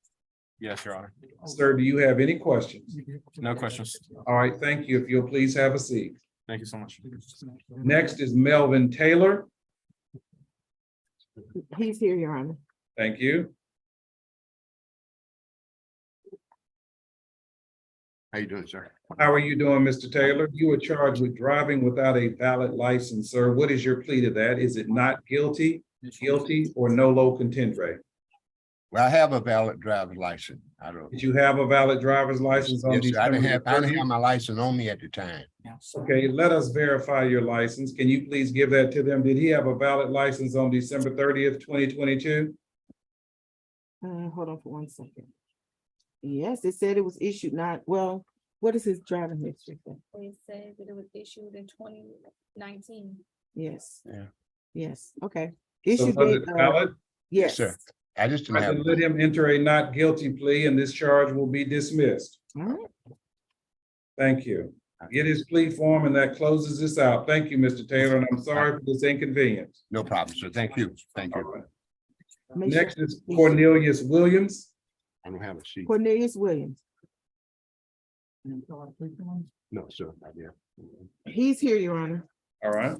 Speaker 12: Yes, Your Honor.
Speaker 11: Sir, do you have any questions?
Speaker 12: No questions.
Speaker 11: All right, thank you. If you'll please have a seat.
Speaker 12: Thank you so much.
Speaker 11: Next is Melvin Taylor.
Speaker 3: He's here, Your Honor.
Speaker 11: Thank you.
Speaker 15: How you doing, sir?
Speaker 11: How are you doing, Mr. Taylor? You were charged with driving without a valid license, sir. What is your plea to that? Is it not guilty, guilty, or no low contendere?
Speaker 15: Well, I have a valid driver's license. I don't.
Speaker 11: Did you have a valid driver's license on
Speaker 15: Yes, sir. I
Speaker 11: December
Speaker 15: didn't have
Speaker 11: 30th?
Speaker 15: my license on me at the time.
Speaker 11: Okay, let us verify your license. Can you please give that to them? Did he have a valid license on December 30th, 2022?
Speaker 3: Hold on for 1 second. Yes, it said it was issued not, well, what is his driving history?
Speaker 8: It said that it was issued in 2019.
Speaker 3: Yes.
Speaker 15: Yeah.
Speaker 3: Yes, okay.
Speaker 11: So
Speaker 3: Issue
Speaker 11: was
Speaker 3: date,
Speaker 11: it valid?
Speaker 3: yes.
Speaker 15: Sir. I just didn't
Speaker 11: I
Speaker 15: have.
Speaker 11: can let him enter a not guilty plea and this charge will be dismissed.
Speaker 3: All right.
Speaker 11: Thank you. Get his plea form and that closes this out. Thank you, Mr. Taylor, and I'm sorry for this inconvenience.
Speaker 15: No problem, sir. Thank you. Thank
Speaker 11: All
Speaker 15: you.
Speaker 11: right.
Speaker 3: Make sure-
Speaker 11: Next is Cornelius Williams.
Speaker 15: I don't have a sheet.
Speaker 3: Cornelius Williams.
Speaker 15: No, sir. Not yet.
Speaker 3: He's here, Your Honor.
Speaker 11: All right.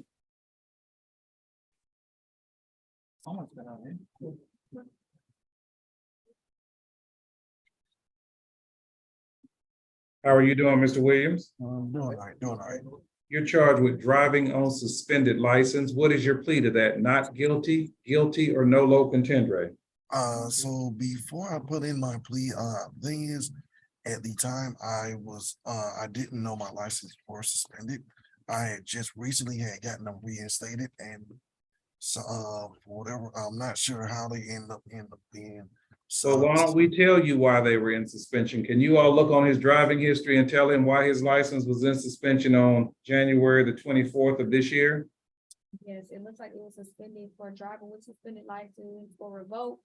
Speaker 9: Someone's been on it.
Speaker 11: How are you doing, Mr. Williams?
Speaker 15: Doing all right, doing all right.
Speaker 11: You're charged with driving on suspended license. What is your plea to that? Not guilty, guilty, or no low contendere?
Speaker 15: So before I put in my plea, thing is, at the time I was, I didn't know my license was suspended. I had just recently had gotten them reinstated, and so, for whatever, I'm not sure how they end up being.
Speaker 11: So why don't we tell you why they were in suspension? Can you all look on his driving history and tell him why his license was in suspension on January the 24th of this year?
Speaker 8: Yes, it looks like it was suspended for driving with suspended license for revoked.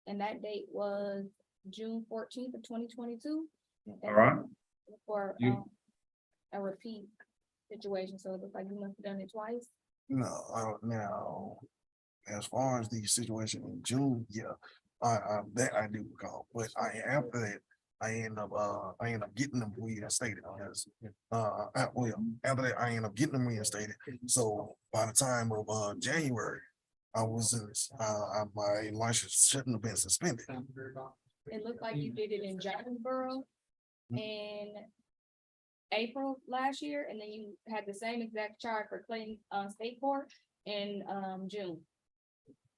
Speaker 8: And that date was June 14th of 2022.
Speaker 11: All right.
Speaker 8: For
Speaker 11: You-
Speaker 8: a repeat situation. So it looks like you must have done it twice.
Speaker 15: No, now, as far as the situation in June, yeah, that I do recall, but after that, I end up getting them reinstated because, after that, I end up getting them reinstated. So by the time of, January, I was in this, my license shouldn't have been suspended.
Speaker 8: It looked like you did it in Jonesboro in April last year, and then you had the same exact charge for Clayton State Court in June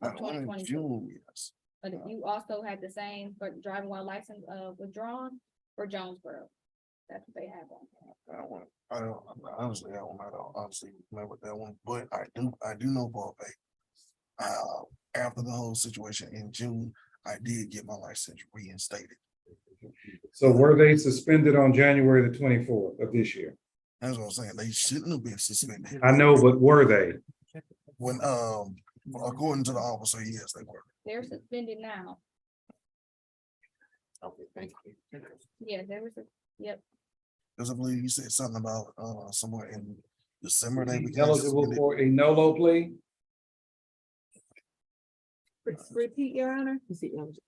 Speaker 8: of
Speaker 15: Only
Speaker 8: 2022.
Speaker 15: June, yes.
Speaker 8: But you also had the same for driving while license withdrawn for Jonesboro. That's what they have on.
Speaker 15: I don't, honestly, I don't honestly remember that one, but I do know for a fact. After the whole situation in June, I did get my license reinstated.
Speaker 11: So were they suspended on January the 24th of this year?
Speaker 15: That's what I'm saying. They shouldn't have been suspended.
Speaker 11: I know, but were they?
Speaker 15: When, according to the officer, yes, they were.
Speaker 8: They're suspended now.
Speaker 15: Okay, thank you.
Speaker 8: Yeah, there was yep.
Speaker 15: Because I believe you said something about, somewhere in December, they
Speaker 11: He's
Speaker 15: became
Speaker 11: eligible
Speaker 15: suspended.
Speaker 11: for a no low plea?
Speaker 1: Repeat, Your Honor?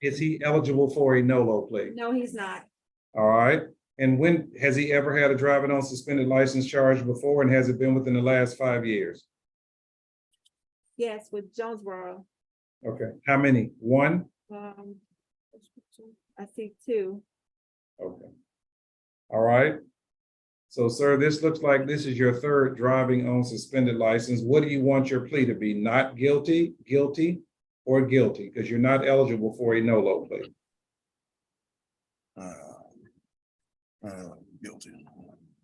Speaker 11: Is he eligible for a no low plea?
Speaker 1: No, he's not.
Speaker 11: All right. And when, has he ever had a driving on suspended license charge before, and has it been within the last 5 years?
Speaker 1: Yes, with Jonesboro.
Speaker 11: Okay, how many? One?
Speaker 1: I see two.
Speaker 11: Okay. All right. So, sir, this looks like this is your third driving on suspended license. What do you want your plea to be? Not guilty, guilty, or guilty? Because you're not eligible for a no low plea.
Speaker 15: Guilty.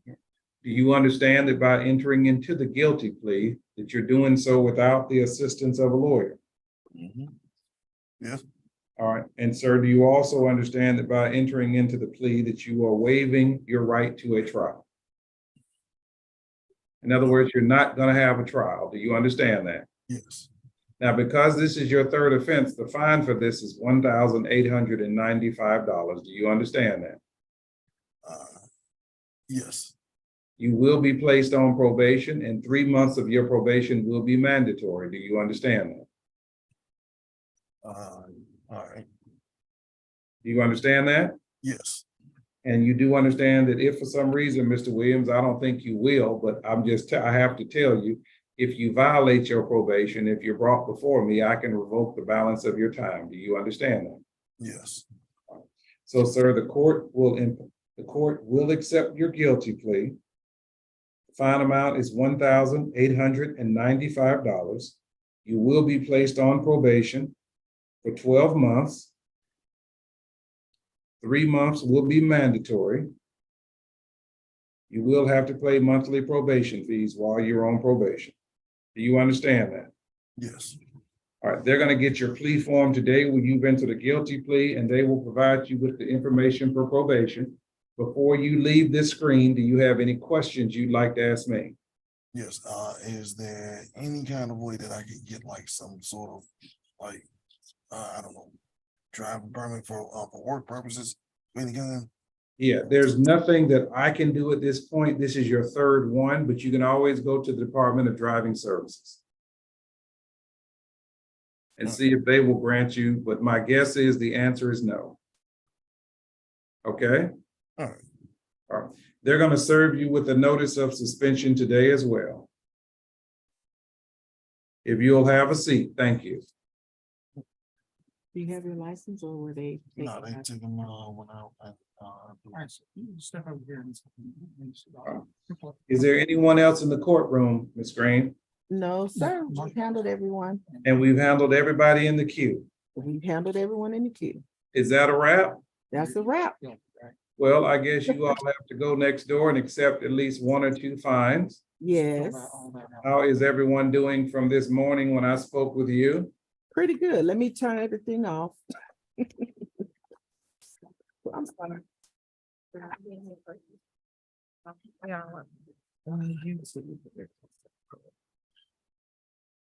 Speaker 11: Do you understand that by entering into the guilty plea, that you're doing so without the assistance of a lawyer?
Speaker 15: Yes.
Speaker 11: All right, and sir, do you also understand that by entering into the plea that you are waiving your right to a trial? In other words, you're not gonna have a trial. Do you understand that?
Speaker 15: Yes.
Speaker 11: Now, because this is your third offense, the fine for this is $1,895. Do you understand that?
Speaker 15: Yes.
Speaker 11: You will be placed on probation and 3 months of your probation will be mandatory. Do you understand that?
Speaker 15: All right.
Speaker 11: Do you understand that?
Speaker 15: Yes.
Speaker 11: And you do understand that if for some reason, Mr. Williams, I don't think you will, but I have to tell you, if you violate your probation, if you're brought before me, I can revoke the balance of your time. Do you understand that?
Speaker 15: Yes.
Speaker 11: So, sir, the court will accept your guilty plea. The fine amount is $1,895. You will be placed on probation for 12 months. 3 months will be mandatory. You will have to pay monthly probation fees while you're on probation. Do you understand that?
Speaker 15: Yes.
Speaker 11: All right, they're gonna get your plea form today when you've entered a guilty plea, and they will provide you with the information for probation. Before you leave this screen, do you have any questions you'd like to ask me?
Speaker 15: Yes. Is there any kind of way that I could get like some sort of like, I don't know, driving permit for work purposes, any kind?
Speaker 11: Yeah, there's nothing that I can do at this point. This is your third one, but you can always go to the Department of Driving Services and see if they will grant you, but my guess is the answer is no. Okay?
Speaker 15: All right.
Speaker 11: All right. They're gonna serve you with a notice of suspension today as well. If you'll have a seat, thank you.
Speaker 3: Do you have your license or were they?
Speaker 15: No, they took them when I
Speaker 9: Step over here.
Speaker 11: Is there anyone else in the courtroom, Ms. Green?
Speaker 3: No, sir. We've handled everyone.
Speaker 11: And we've handled everybody in the queue.
Speaker 3: We've handled everyone in the queue.
Speaker 11: Is that a wrap?
Speaker 3: That's a wrap.
Speaker 11: Well, I guess you all have to go next door and accept at least 1 or 2 fines.
Speaker 3: Yes.
Speaker 11: How is everyone doing from this morning when I spoke with you?
Speaker 3: Pretty good. Let me turn everything off. I'm sorry.